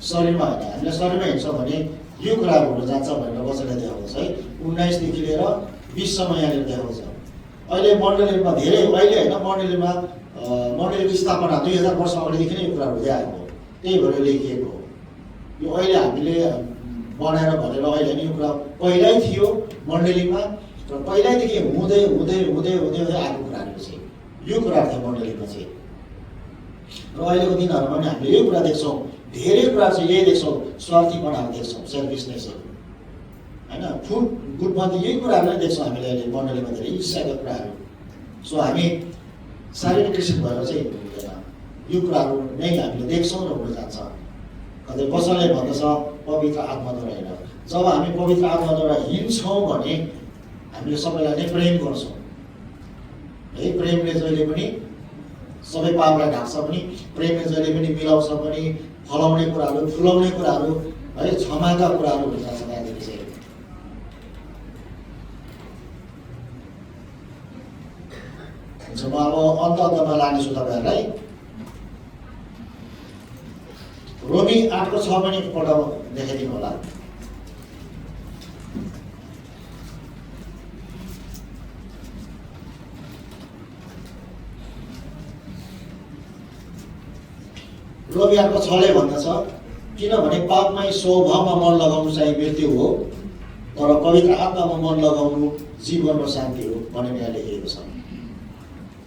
शरीरमा होइन। हामीलाई शरीरमा हिँड्छौँ भने यो कुराहरू हुन जान्छ भनेर वचनले देखाउँछ है। 19देखि लिएर 20सम्म यहाँनिर देखाउँछ। अहिले मण्डलीमा धेरै, अहिले होइन, मण्डलीको स्थापना 2000 वर्ष अगाडिदेखि नै यो कुराहरू हुँदै आएको हो, त्यही भएर लेखिएको हो। यो अहिले हामीले बनाएर भनेर अहिले नै यो कुरा पहिल्यै थियो मण्डलीमा, र पहिल्यैदेखि हुँदै हुँदै हुँदै हुँदै हुँदै आएको कुराहरू चाहिँ यो कुराहरू थियो मण्डलीमा चाहिँ। र अहिलेको दिनहरूमा पनि हामीले यो कुरा देख्छौँ, धेरै कुरा चाहिँ यही देख्छौँ, स्वार्थीपनाहरू देख्छौँ, सेल्फिसनेसहरू होइन, गुटबन्दी, यही कुराहरू नै देख्छौँ हामीले अहिले मण्डलीमा, धेरै ईर्ष्याका कुराहरू। सो हामी शारीरिक क्रिस्चियन भएर चाहिँ हुँदैन, यो कुराहरू नै हामीले देख्छौँ र हुन जान्छ। कतै वचनले भन्दछ पवित्र आत्माद्वारा हिँड। जब हामी पवित्र आत्माद्वारा हिँड्छौँ भने हामीले सबैलाई नै प्रेम गर्छौँ है। प्रेमले जहिले पनि सबै पापलाई ढाक्छ पनि, प्रेमले जहिले पनि मिलाउँछ पनि, फलाउने कुराहरू, फुलाउने कुराहरू है, क्षमाका कुराहरू हुन जान्छ त्यहाँदेखि चाहिँ। हुन्छ, म अब अन्तमा लानेछु तपाईँहरूलाई। रोमी 8:6 पनि एकपल्ट देखाइदिनु होला। रोमी 8:6ले भन्दछ किनभने पापमै स्वभावमा मन लगाउनु चाहिँ मृत्यु हो, तर पवित्र आत्मामा मन लगाउनु जीवन र शान्ति हो भनेर यहाँ लेखिएको छ।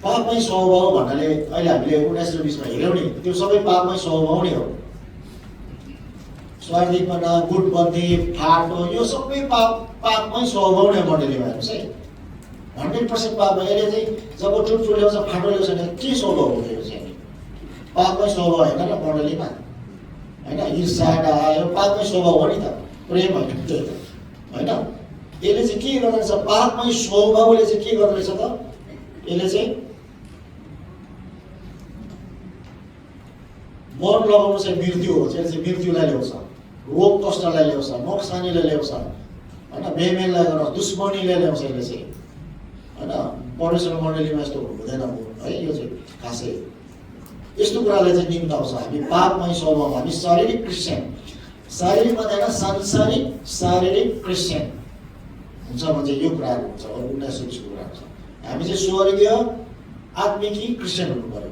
पापमै स्वभाव भन्नाले अहिले हामीले 1920मा हेऱ्यौँ नि, त्यो सबै पापमै स्वभाव नै हो। स्वार्थीपना, गुटबन्दी, फाटो, यो सबै पापमै स्वभाव नै मण्डलीमा। हेर्नुहोस् है, 100% पाप। यसले चाहिँ जब टुटफुट ल्याउँछ, फाटो ल्याउँछ भने के स्वभाव हो? यो चाहिँ पापमै स्वभाव होइन र मण्डलीमा, होइन? ईर्ष्या आयो, पापमै स्वभाव हो नि त, प्रेम होइन त्यही त, होइन? यसले चाहिँ के गर्दो रहेछ? पापमै स्वभावले चाहिँ के गर्दो रहेछ त? यसले चाहिँ मन लगाउनु चाहिँ मृत्यु हो। यसले चाहिँ मृत्युलाई ल्याउँछ, रोग कष्टलाई ल्याउँछ, नोक्सानीलाई ल्याउँछ, होइन? बेमेललाई गर्छ, दुश्मनीलाई ल्याउँछ यसले चाहिँ, होइन? परमेश्वर मण्डलीमा यस्तो हुँदैन है। यो चाहिँ खासै यस्तो कुरालाई चाहिँ निम्ताउँछ। हामी पापमै स्वभाव, हामी शारीरिक क्रिस्चियन, शारीरिक मात्रै होइन सांसारिक शारीरिक क्रिस्चियन हुन्छ भने चाहिँ यो कुराहरू हुन्छ। 1920को कुराहरू छ। हामी चाहिँ स्वर्गीय आत्मिकी क्रिस्चियन हुनु पर्यो,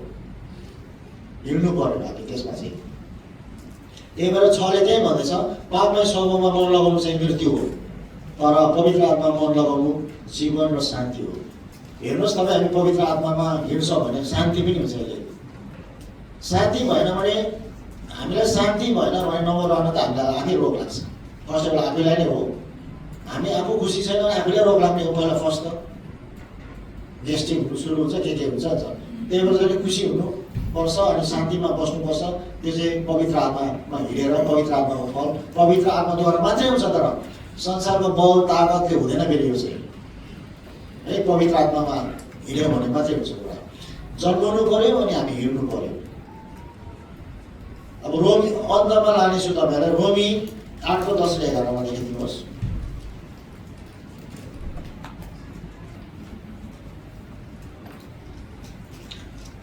हिँड्नु पर्यो हामी त्यसमा चाहिँ। त्यही भएर 6ले त्यही भन्दैछ, पापमै स्वभावमा मन लगाउनु चाहिँ मृत्यु हो, तर पवित्र आत्मामा मन लगाउनु जीवन र शान्ति हो। हेर्नुहोस्, तपाईँ हामी पवित्र आत्मामा हिँड्छौँ भने शान्ति पनि हुन्छ। यसले शान्ति भएन भने, हामीलाई शान्ति भएन भने नम्बर 1 त हामीलाई आफै रोग लाग्छ। फर्स्ट अफ अल आफैलाई नै हो। हामी आफू खुसी छैन भने आफैलाई रोग लाग्ने हो पहिला। फर्स्ट त गेस्टिक हुनु सुरु हुन्छ, के हुन्छ। त्यही भएर जहिले खुसी हुनुपर्छ अनि शान्तिमा बस्नुपर्छ। त्यो चाहिँ पवित्र आत्मामा हिँडेर, पवित्र आत्माको फल पवित्र आत्माद्वारा मात्रै हुन्छ। तर संसारको बल ताकतले हुँदैन फेरि यो चाहिँ, है? पवित्र आत्मामा हिँड्यो भने मात्रै हुन्छ कुरा। जन्माउनु पर्यो अनि हामी हिँड्नु पर्यो। अब रोमी अन्तमा लानेछु तपाईँलाई, रोमी 8:10-11 देखिदिनुहोस्।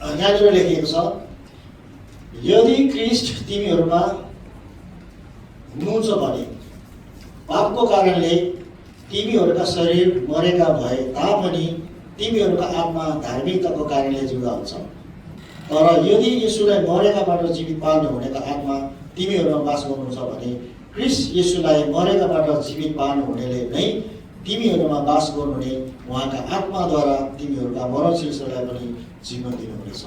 यहाँनिर लेखिएको छ, यदि ख्रीष्ट तिमीहरूमा हुनुहुन्छ भने पापको कारणले तिमीहरूका शरीर मरेका भए तापनि तिमीहरूका आत्मा धार्मिकताको कारणले जिउँदा हुन्छ। तर यदि येशूलाई मरेकाबाट जीवित पार्नु हुनेका आत्मा तिमीहरूमा बास गर्नुहुन्छ भने ख्रीष्ट येशूलाई मरेकाबाट जीवित पार्नु हुनेले नै तिमीहरूमा बास गर्नुहुने उहाँका आत्माद्वारा तिमीहरूका मरणशील शरीरलाई पनि जीवन दिनुहुनेछ।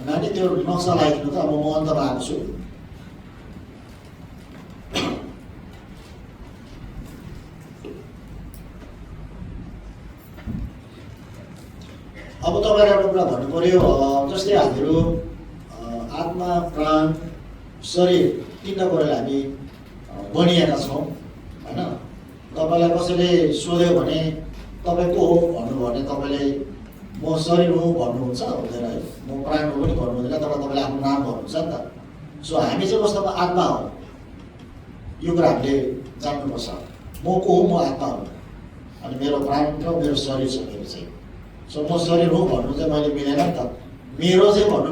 नानी त्यो नक्सा लगाइदिनु त। अब म अन्तमा आएको छु। अब तपाईँलाई एउटा कुरा भन्नु पर्यो, जस्तै हामीहरू आत्मा, प्राण, शरीर 3 कुराले हामी बनिएका छौँ, होइन? तपाईँलाई कसैले सोध्यो भने तपाईँ को हो भन्नुभयो भने तपाईँले म शरीर हो भन्नुहुन्छ, हुँदैन है? म प्राण हो पनि भन्नु हुँदैन, तर तपाईँले आफ्नो नाम भन्नुहुन्छ नि त। सो हामी चाहिँ वास्तवमा आत्मा हो, यो कुरा हामीले जान्नुपर्छ। म को हो? म आत्मा हो, अनि मेरो प्राण र मेरो शरीर छ मेरो चाहिँ। सो म शरीर हो भन्नु चाहिँ मैले मिलेन नि त। मेरो चाहिँ भन्नु,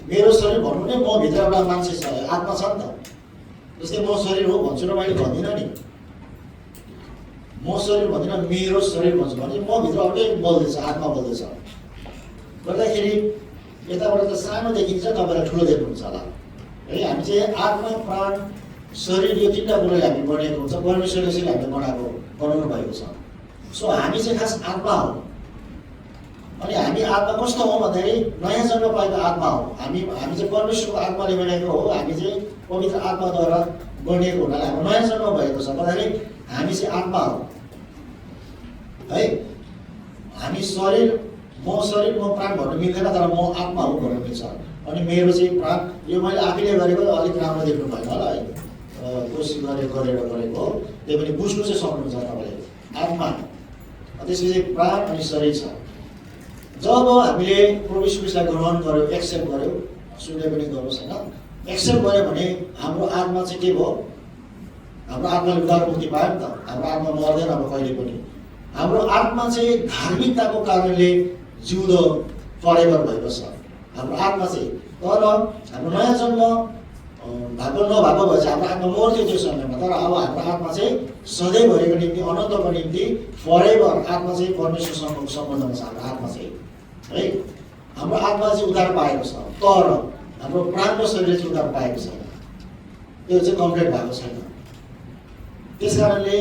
मेरो शरीर भन्नु नै म भित्र एउटा मान्छे छ, आत्मा छ नि त। जस्तै म शरीर हो भन्छु र मैले भन्दिनँ नि, म शरीर भन्दिनँ, मेरो शरीर भन्छु भने म भित्र अर्कै बोल्दैछ, आत्मा बोल्दैछ। गर्दाखेरि यताबाट त सानो देखिन्छ, तपाईँलाई ठुलो देख्नुहुन्छ होला है। हामी चाहिँ आत्मा, प्राण, शरीर यो 3 कुराले हामी बनिएको हुन्छ। परमेश्वरले चाहिँ हामीले बनाउनु भएको छ। सो हामी चाहिँ खास आत्मा हो। अनि हामी आत्मा कस्तो हो भन्दाखेरि नयाँ जन्म पाएको आत्मा हो। हामी चाहिँ परमेश्वरको आत्माले बनेको हो। हामी चाहिँ पवित्र आत्माद्वारा बनिएको हुनाले हाम्रो नयाँ जन्म भएको छ भन्दाखेरि हामी चाहिँ आत्मा हो, है? हामी शरीर, म प्राण भन्नु मिल्दैन, तर म आत्मा हो भन्नु मिल्छ। अनि मेरो चाहिँ प्राण, यो मैले आफैले गरेको अलिक राम्रो देख्नु भएन होला है, कोसिस गरेर गरेको हो। त्यही पनि बुझ्नु चाहिँ सक्नुहुन्छ तपाईँले। आत्मा, त्यसपछि प्राण अनि शरीर छ। जब हामीले प्रभु यीशु ख्रीष्टलाई ग्रहण गर्यो, एक्सेप्ट गर्यो, सुन्ने पनि गर्नुहोस्, होइन? एक्सेप्ट गर्यो भने हाम्रो आत्मा चाहिँ के भयो? हाम्रो आत्माले उद्धार मुक्ति पायो नि त। हाम्रो आत्मा मर्दैन अब कहिले पनि। हाम्रो आत्मा चाहिँ धार्मिकताको कारणले जिउँदो फरेभर भएको छ हाम्रो आत्मा चाहिँ। तर हाम्रो नयाँ जन्म भएको नभएको भए चाहिँ हाम्रो आत्मा मर्थ्यो त्यो समयमा। तर अब हाम्रो आत्मा चाहिँ सधैँभरिको निम्ति, अनन्तको निम्ति फरेभर आत्मा चाहिँ परमेश्वरसँगको सम्बन्धमा छ हाम्रो आत्मा चाहिँ, है? हाम्रो आत्मा चाहिँ उद्धार पाएको छ, तर हाम्रो प्राण र शरीरले चाहिँ उद्धार पाएको छैन। त्यो चाहिँ कम्प्लिट भएको छैन। त्यस कारणले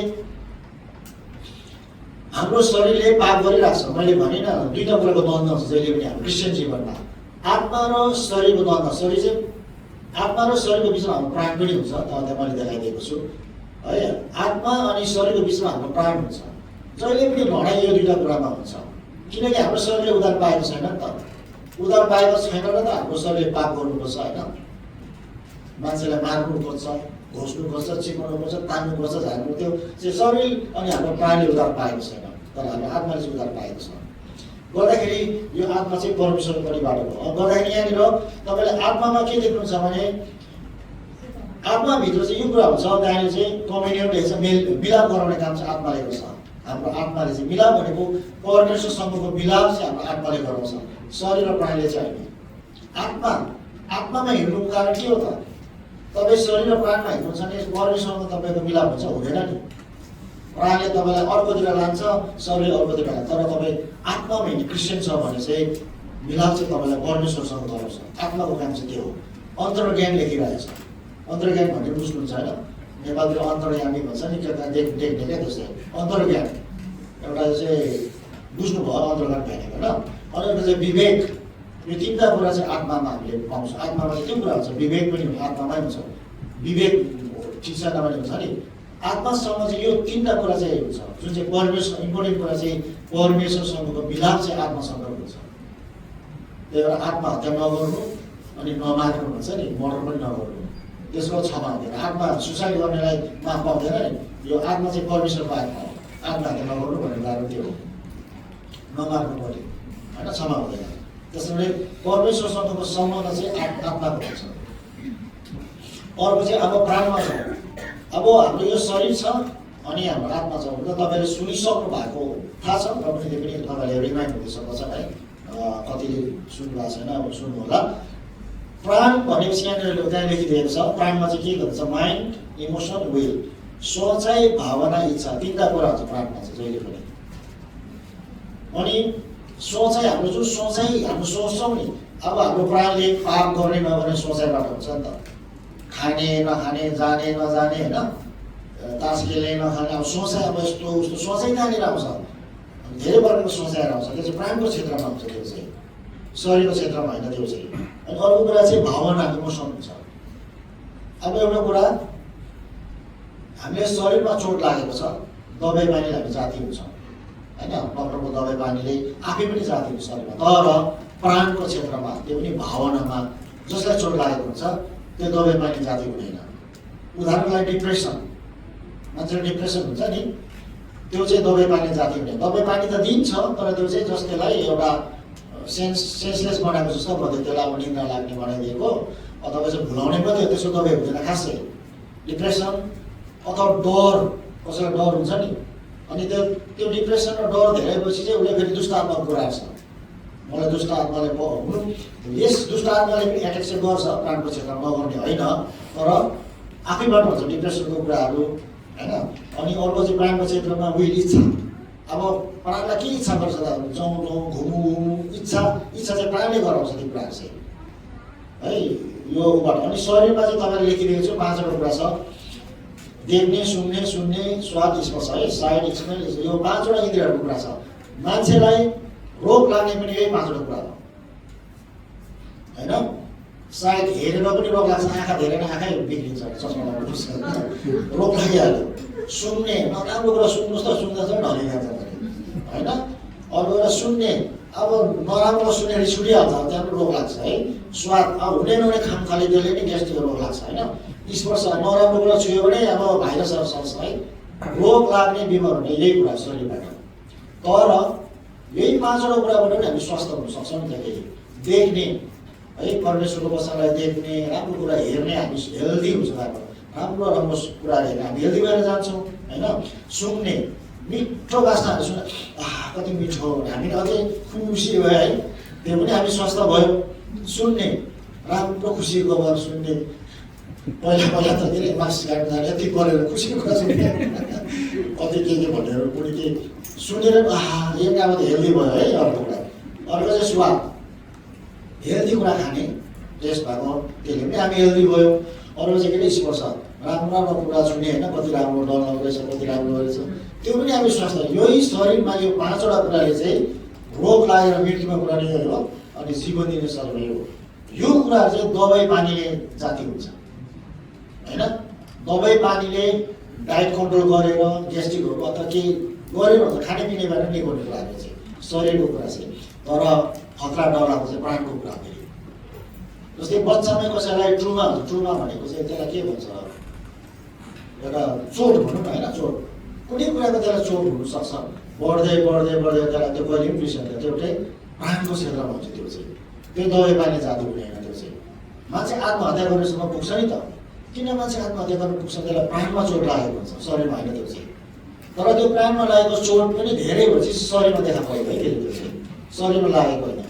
हाम्रो शरीरले पाप गरिरहेको छ। मैले भने न, दुईवटा कुराको द्वन्द्व हुन्छ जहिले पनि हाम्रो क्रिस्चियन जीवनमा। आत्मा र शरीरको द्वन्द्व। शरीर चाहिँ आत्मा र शरीरको बिचमा हाम्रो प्राण पनि हुन्छ, त्यहाँ मैले देखाइदिएको छु है। आत्मा अनि शरीरको बिचमा हाम्रो प्राण हुन्छ। जहिले पनि लडाइँ यो दुईवटा कुरामा हुन्छ, किनकि हाम्रो शरीरले उद्धार पाएको छैन नि त। उद्धार पाएको छैन र त हाम्रो शरीरले पाप गर्नुपर्छ होइन। मान्छेलाई मार्नु खोज्छ, घोस्नु खोज्छ, चिप्नु खोज्छ, तान्नु खोज्छ, झार्नु, त्यो चाहिँ शरीर अनि हाम्रो प्राणले उद्धार पाएको छैन, तर हाम्रो आत्माले चाहिँ उद्धार पाएको छ। गर्दाखेरि यो आत्मा चाहिँ परमेश्वरको परिबाट हो। गर्दाखेरि यहाँनिर तपाईँले आत्मामा के देख्नुहुन्छ भने आत्माभित्र चाहिँ यो कुरा हुन्छ, त्यहाँनिर चाहिँ कम्युनियन रहेछ, मिलाप गराउने काम चाहिँ आत्माले गर्छ। हाम्रो आत्माले चाहिँ मिलाप भनेको परमेश्वरसँगको मिलाप चाहिँ हाम्रो आत्माले गराउँछ, शरीर र प्राणले चाहिँ होइन। आत्मामा हिँड्नुको कारण के हो त? तपाईँ शरीर र प्राणमा हिँड्नुहुन्छ भने परमेश्वरसँग तपाईँको मिलाप हुन्छ, हुँदैन नि। प्राणले तपाईँलाई अर्कोतिर लान्छ, शरीरले अर्कोतिर लान्छ, तर तपाईँ आत्मामा हिँड्ने क्रिस्चियन छ भने चाहिँ मिलाप चाहिँ तपाईँलाई परमेश्वरसँग गराउँछ। आत्माको काम चाहिँ त्यो हो। अन्तर्ज्ञान लेखिरहेको छ। अन्तर्ज्ञान भन्ने बुझ्नुहुन्छ होइन? नेपालतिर अन्तर्यामी भन्छ नि, देख्ने क्या त्यस्तै अन्तर्ज्ञान। एउटा चाहिँ बुझ्नुभयो अन्तर्ज्ञान भनेको होइन। अनि एउटा चाहिँ विवेक। यो तिनवटा कुरा चाहिँ आत्मामा हामीले पाउँछ। आत्मामा चाहिँ त्यो कुरा हुन्छ, विवेक पनि हुन्छ, आत्मामै हुन्छ। विवेक ठिक छैन भने हुन्छ नि। आत्मासँग चाहिँ यो तिनवटा कुरा चाहिँ हुन्छ, जुन चाहिँ परमेश्वर इम्पोर्टेन्ट कुरा चाहिँ परमेश्वरसँगको मिलाप चाहिँ आत्मासँग हुन्छ। त्यही भएर आत्महत्या नगर्नु अनि नमाग्नु भन्छ नि, मर्डर पनि नगर्नु, त्यसको क्षमा हुँदैन। आत्मा सुसाइड गर्नेलाई माफ पाउँदैन नि। यो आत्मा चाहिँ परमेश्वरको आत्मा हो। आत्महत्या नगर्नु भन्ने कारण त्यो हो, नमाग्नु पर्यो होइन, क्षमा हुँदैन। त्यसैले परमेश्वरसँगको सम्बन्ध चाहिँ आत्माको हुन्छ। अर्को चाहिँ अब प्राणमा छ। अब हाम्रो यो शरीर छ अनि हाम्रो आत्मा छ भनेर तपाईँले सुनिसक्नु भएको थाहा छ, र पनि त्यो पनि तपाईँले रिमाइन्ड हुँदै सक्छ है। कतिले सुन्नु भएको छैन, अब सुन्नु होला। प्राण भनेपछि यहाँनिर त्यहाँ लेखिदिएको छ, प्राणमा चाहिँ के गर्छ? Mind, emotion, will. सोचाइ, भावना, इच्छा, तिनवटा कुरा हुन्छ प्राणमा चाहिँ जहिले पनि। अनि सोचाइ, हाम्रो जुन सोचाइ हाम्रो सोच्छौँ नि, अब हाम्रो प्राणले पाप गर्ने नगर्ने सोचाइबाट हुन्छ नि त। खाने नखाने, जाने नजाने होइन, तास खेल्ने नखाने, अब सोचाइ अब यस्तो उस्तो सोचाइ कहाँनिर आउँछ? धेरै प्रकारको सोचाइहरू आउँछ। त्यो चाहिँ प्राणको क्षेत्रमा हुन्छ, त्यो चाहिँ शरीरको क्षेत्रमा होइन त्यो चाहिँ। अनि अर्को कुरा चाहिँ भावना, इमोसन हुन्छ। अब एउटा कुरा, हामीले शरीरमा चोट लागेको छ, दबाई बानीले हामी जाती हुन्छ होइन, डक्टरको दबाई बानीले आफै पनि जाती हुन्छ शरीरमा। तर प्राणको क्षेत्रमा, त्यो पनि भावनामा जसलाई चोट लागेको हुन्छ त्यो दबाई बानी जाती हुँदैन। उदाहरणको लागि डिप्रेसन, मान्छेको डिप्रेसन हुन्छ नि, त्यो चाहिँ दबाई पानी जाती हुँदैन। दबाई पानी त दिन्छ, तर त्यो चाहिँ जसलाई एउटा सेन्सलेस बनाएको जस्तो भयो, त्यसलाई अब निन्द्रा लाग्ने बनाइदिएको, अथवा चाहिँ भुलाउने पनि त्यसको दबाई हुँदैन खासै। डिप्रेसन अथवा डर, कसैलाई डर हुन्छ नि, अनि त्यो डिप्रेसन र डर धेरै भएपछि चाहिँ उसले फेरि दुष्ट आत्माको कुरा गर्छ। मलाई दुष्ट आत्माले हुनु, यस दुष्ट आत्माले पनि एट्याक चाहिँ गर्छ, प्राणको क्षेत्रमा नगर्ने होइन, तर आफैबाट हुन्छ डिप्रेसनको कुराहरू होइन। अनि अर्को चाहिँ प्राणको क्षेत्रमा विल, इच्छा। अब प्राणलाई के इच्छा गर्छ त? जाउँ घुमु, इच्छा चाहिँ प्राणले गराउँछ त्यो कुराहरू चाहिँ है, यो उबाट। अनि शरीरमा चाहिँ तपाईँले लेखिदिएको छु 5वटा कुरा छ। देख्ने, सुन्ने, स्वाद, स्पर्श है, साइड, स्मेल, यो 5वटा इन्द्रियहरूको कुरा छ। मान्छेलाई रोग लाग्ने पनि यही 5वटा कुरा हो होइन। सायद हेरेर पनि रोग लाग्छ, आँखा धेरै नै आँखै बिग्रिन्छ, चस्मा लगाउनु रोग लागिहाल्यो। सुन्ने, नराम्रो कुरा सुन्नुहोस् त, सुन्दा चाहिँ ढलिहाल्छ होइन। अर्को कुरा सुन्ने, अब नराम्रो सुन्ने रिस उठिहाल्छ, त्यहाँ पनि रोग लाग्छ है। स्वाद, अब हुने नहुने खाम खाले त्यसले पनि ग्यास्ट्रिक रोग लाग्छ होइन। स्पर्श, नराम्रो कुरा छुयो भने अब भाइरसहरू सर्छ है। रोग लाग्ने, बिमार हुने यही कुरा शरीरबाट। तर यही 5वटा कुराबाट पनि हामी स्वस्थ हुन सक्छौँ नि त। केही देख्ने है, परमेश्वरको वचनलाई देख्ने, राम्रो कुरा हेर्ने, हामी हेल्दी हुन्छ। राम्रो कुराहरू हेर्ने हामी हेल्दी भएर जान्छौँ होइन। सुन्ने, मिठो बास्नाहरू सुन्ने, कति मिठो, हामी अझै खुसी भयो है, त्यो पनि हामी स्वस्थ भयो। सुन्ने, राम्रो खुसीको खबर सुन्ने। पहिला त धेरै मासु काट्नु जाने, यति परेर खुसीको कुरा सुन्ने, कति के भनेर कुनै के सुनेर यो अब त हेल्दी भयो है। अर्को कुरा, अर्को चाहिँ स्वाद, हेल्दी कुरा खाने, टेस्ट भएको, त्यसले पनि हामी हेल्दी भयो। अरू चाहिँ के स्पर्श राम्रो राम्रो कुरा सुने होइन, कति राम्रो डर रहेछ, कति राम्रो रहेछ, त्यो पनि हामी स्वास्थ्य। यही शरीरमा यो 5वटा कुराले चाहिँ रोग लागेर मृत्युमा पुर्याउने हो अनि जीवन दिने सर्वै हो। यो कुरा चाहिँ दबाई पानीले जाति हुन्छ होइन। दबाई पानीले डाइट कन्ट्रोल गरेर ग्यास्ट्रिकहरू अथवा केही गरेर हुन्छ, खानेपिनेबाट निको हुने कुराहरू चाहिँ शरीरको कुरा चाहिँ। तर खतरा डरलाको चाहिँ प्राणको कुरा फेरि। जस्तै बच्चामै कसैलाई ट्रुमा हुन्छ, ट्रुमा भनेको चाहिँ त्यसलाई के भन्छ, एउटा चोट भनौँ न होइन, चोट कुनै कुराको त्यसलाई चोट हुनसक्छ। बढ्दै बढ्दै बढ्दै त्यसलाई त्यो कहिले पनि बिर्सन्छ, त्यो एउटै प्राणको क्षेत्रमा हुन्छ। त्यो चाहिँ त्यो दबाई पानी जादु हुने होइन। त्यो चाहिँ मान्छे आत्महत्या गर्नेसम्म पुग्छ नि त। किन मान्छे आत्महत्या गर्नु पुग्छ? त्यसलाई प्राणमा चोट लागेको हुन्छ, शरीरमा होइन त्यो चाहिँ। तर त्यो प्राणमा लागेको चोट पनि धेरै भएपछि शरीरमा देखा परेको है, त्यो चाहिँ शरीरमा लागेको होइन।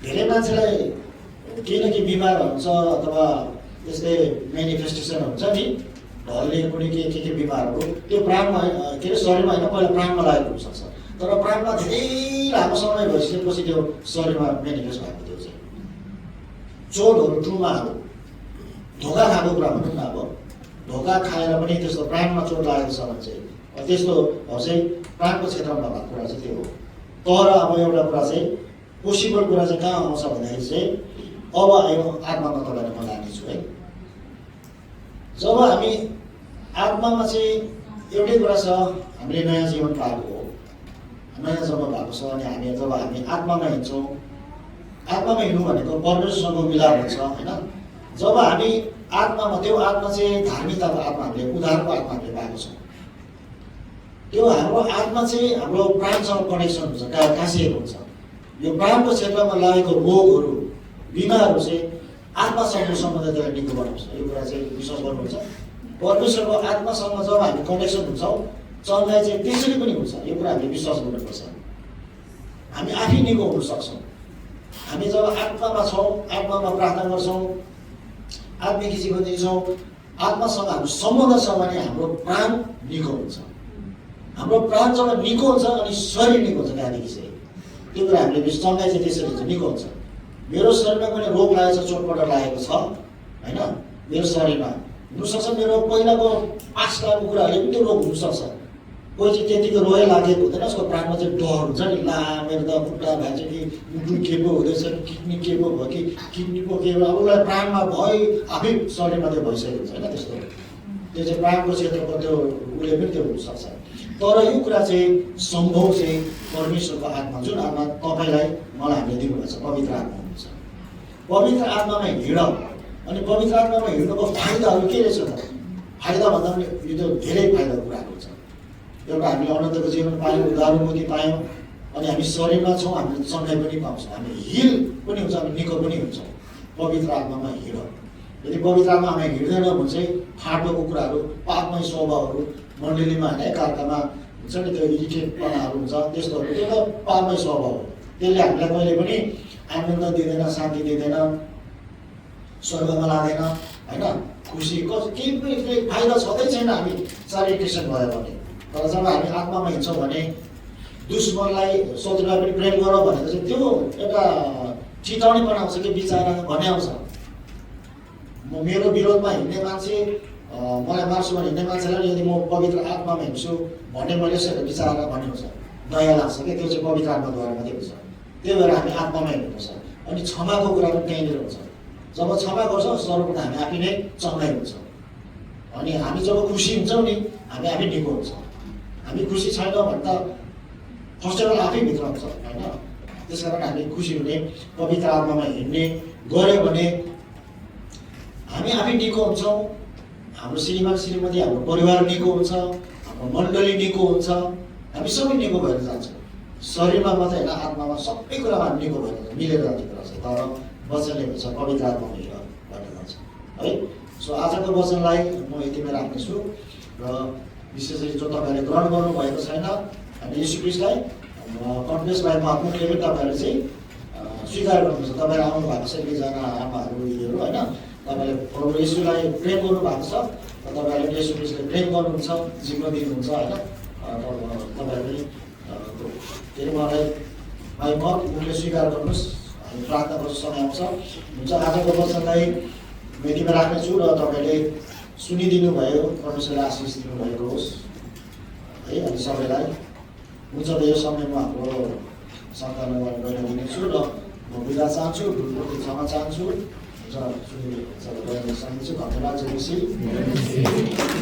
धेरै मान्छेलाई केही न केही बिमार हुन्छ अथवा त्यस्तै मेनिफेस्टेसन हुन्छ नि, ढल्ने कुनै के बिमारहरू, त्यो प्राणमा के अरे शरीरमा होइन, पहिला प्राणमा लागेको हुनसक्छ। तर प्राणमा धेरै लामो समय भइसकेपछि त्यो शरीरमा मेनिफेस्ट भएको त्यो चाहिँ चोटहरू, ट्रुमाहरू, धोका खाएको कुरा भनौँ न। अब धोका खाएर पनि त्यस्तो प्राणमा चोट लागेको छ भने चाहिँ त्यस्तोहरू चाहिँ प्राणको क्षेत्रमा भएको कुरा चाहिँ त्यो हो। तर अब एउटा कुरा चाहिँ पोसिबल कुरा चाहिँ कहाँ आउँछ भन्दाखेरि चाहिँ अब आयो आत्मामा तपाईँलाई म लानेछु है। जब हामी आत्मामा चाहिँ एउटै कुरा छ, हामीले नयाँ जीवन पाएको हो, नयाँ जन्म भएको छ। अनि हामी जब हामी आत्मामा हिँड्छौँ, आत्मामा हिँड्नु भनेको परमेश्वरसँग मिलाप हुन्छ होइन। जब हामी आत्मामा, त्यो आत्मा चाहिँ धार्मिकताको आत्मा, हामीले उद्धारको आत्मा हामीले पाएको छौँ। त्यो हाम्रो आत्मा चाहिँ हाम्रो प्राणसँग कनेक्सन हुन्छ, टाँसिएको हुन्छ। यो प्राणको क्षेत्रमा लागेको रोगहरू, बिमारहरू चाहिँ आत्मासँग सम्बन्ध त्यसलाई निको बनाउँछ। यो कुरा चाहिँ विश्वास गर्नुहुन्छ। परमेश्वरको आत्मासँग जब हामी कनेक्सन हुन्छौँ, चङ्गाइ चाहिँ त्यसरी पनि हुन्छ। यो कुरा हामीले विश्वास गर्नुपर्छ। हामी आफै निको हुन सक्छौँ। हामी जब आत्मामा छौँ, आत्मामा प्रार्थना गर्छौँ, आत्मिक जीवन दिन्छौँ, आत्मासँग हाम्रो सम्बन्ध छ भने हाम्रो प्राण निको हुन्छ। हाम्रो प्राण जब निको हुन्छ अनि शरीर निको हुन्छ। त्यहाँदेखि चाहिँ त्यो कुरा हामीले चङ्गाइ चाहिँ त्यसरी हुन्छ, निको हुन्छ। मेरो शरीरमा कुनै रोग लागेको छ, चोटपटक लागेको छ होइन, मेरो शरीरमा हुनसक्छ। मेरो पहिलाको पास्टको कुराहरूले पनि त्यो रोग हुनसक्छ। कोही चाहिँ त्यतिको रोगै लागेको हुँदैन, उसको प्राणमा चाहिँ डर हुन्छ नि, ला मेरो त खुट्टा भएछ कि मुटु के पो हुँदैछ, किडनी के पो भयो कि किडनी पो के भयो, अब उसलाई प्राणमा भइ आफै शरीरमा त्यो भइसकेको हुन्छ होइन। त्यस्तो त्यो चाहिँ प्राणको क्षेत्रको त्यो उसले पनि त्यो हुनसक्छ। तर यो कुरा चाहिँ सम्भव चाहिँ परमेश्वरको आत्मा, जुन आत्मा तपाईँलाई मलाई हामीले दिनुभएको छ, पवित्र आत्मा हुनुहुन्छ। पवित्र आत्मामा हिँड। अनि पवित्र आत्मामा हिँड्नुको फाइदाहरू के रहेछ त? फाइदा भन्दा पनि यो त धेरै फाइदाको कुराहरू हुन्छ। एउटा हामीले अनन्तको जीवन पायौँ, उद्धारमुक्ति पायौँ, अनि हामी शरीरमा छौँ, हामीले चङ्गाइ पनि पाउँछौँ, हामी हिल पनि हुन्छ, हामी निको पनि हुन्छौँ। पवित्र आत्मामा हिँड। यदि पवित्र आत्मामा हिँड्दैन भने चाहिँ फाटोको कुराहरू, पापमय स्वभावहरू, मण्डलीमा होइन एकाअर्कामा हुन्छ नि, त्यो इरिटेटपनाहरू हुन्छ, त्यस्तोहरू त्यो त पापमय स्वभाव हो। त्यसले हामीलाई कहिले पनि आनन्द दिँदैन, शान्ति दिँदैन, स्वर्गमा लाँदैन होइन, खुसी केही पनि फाइदा छँदै छैन हामी शारीरिक क्रिस्चियन भयो भने। तर जब हामी आत्मामा हिँड्छौँ भने दुश्मनलाई, शत्रुलाई पनि प्रेम गर भनेको चाहिँ त्यो एउटा चिताउनी बनाउँछ कि बिचारा भन्ने आउँछ। मेरो विरोधमा हिँड्ने मान्छे, मलाई मार्छु भने हिँड्ने मान्छेलाई यदि म पवित्र आत्मामा हिँड्छु भने मैले यसरी बिचारा भन्ने हुन्छ, दया लाग्छ क्या। त्यो चाहिँ पवित्र आत्माद्वारा मात्रै हुन्छ। त्यही भएर हामी आत्मामा हिँड्नुपर्छ। अनि क्षमाको कुरा पनि त्यहीँनिर हुन्छ। जब क्षमा गर्छौँ सर्वप्रथम हामी आफै नै चङ्गाइ हुन्छौँ। अनि हामी जब खुसी हुन्छौँ नि, हामी आफै निको हुन्छौँ। हामी खुसी छैन भने त फर्स्ट अफ अल आफै भित्र हुन्छ होइन। त्यस कारण हामी खुसी हुने, पवित्र आत्मामा हिँड्ने गऱ्यो भने हामी आफै निको हुन्छौँ। हाम्रो श्रीमान श्रीमती, हाम्रो परिवार निको हुन्छ, हाम्रो मण्डली निको हुन्छ, हामी सबै निको भएर जान्छौँ। शरीरमा मात्रै होइन, आत्मामा सबै कुरामा हामी निको भएर जान्छ, मिलेर जान्छ कुरा चाहिँ। तर वचनले भन्छ पवित्र आत्मामा हिँड भनेर जान्छ है। सो आजको वचनलाई म यतिमै राख्नेछु र विशेष गरी जो तपाईँहरूले ग्रहण गर्नुभएको छैन, हामी यीशु ख्रीष्टलाई कन्फेस बाइ माउथ मुखले पनि तपाईँहरूले चाहिँ स्वीकार गर्नुपर्छ। तपाईँहरू आउनु भएको छ एकजना आमाहरू, दिदीहरू होइन, तपाईँले प्रभु यीशुलाई प्रेम गर्नुभएको छ र तपाईँहरूले यीशु ख्रीष्टलाई प्रेम गर्नुहुन्छ, जीवन दिनुहुन्छ होइन। तपाईँहरूले के अरे उहाँलाई बाइ माउथ मुखले स्वीकार गर्नुहोस्। हामी प्रार्थना गर्छु, समय आउँछ हुन्छ। आजको वचनलाई म यतिमा राख्नेछु र तपाईँले सुनिदिनु भयो, परमेश्वरले आशिष दिनुभएको होस् है। अनि सबैलाई हुन्छ त यो समयमा हाम्रो सन्तानहरू गएर दिनेछु र म बिदा चाहन्छु, भुलप्रति क्षमा चाहन्छु। हुन्छ सुनिदिनु सक्नेछु। धन्यवाद। जय मसीह।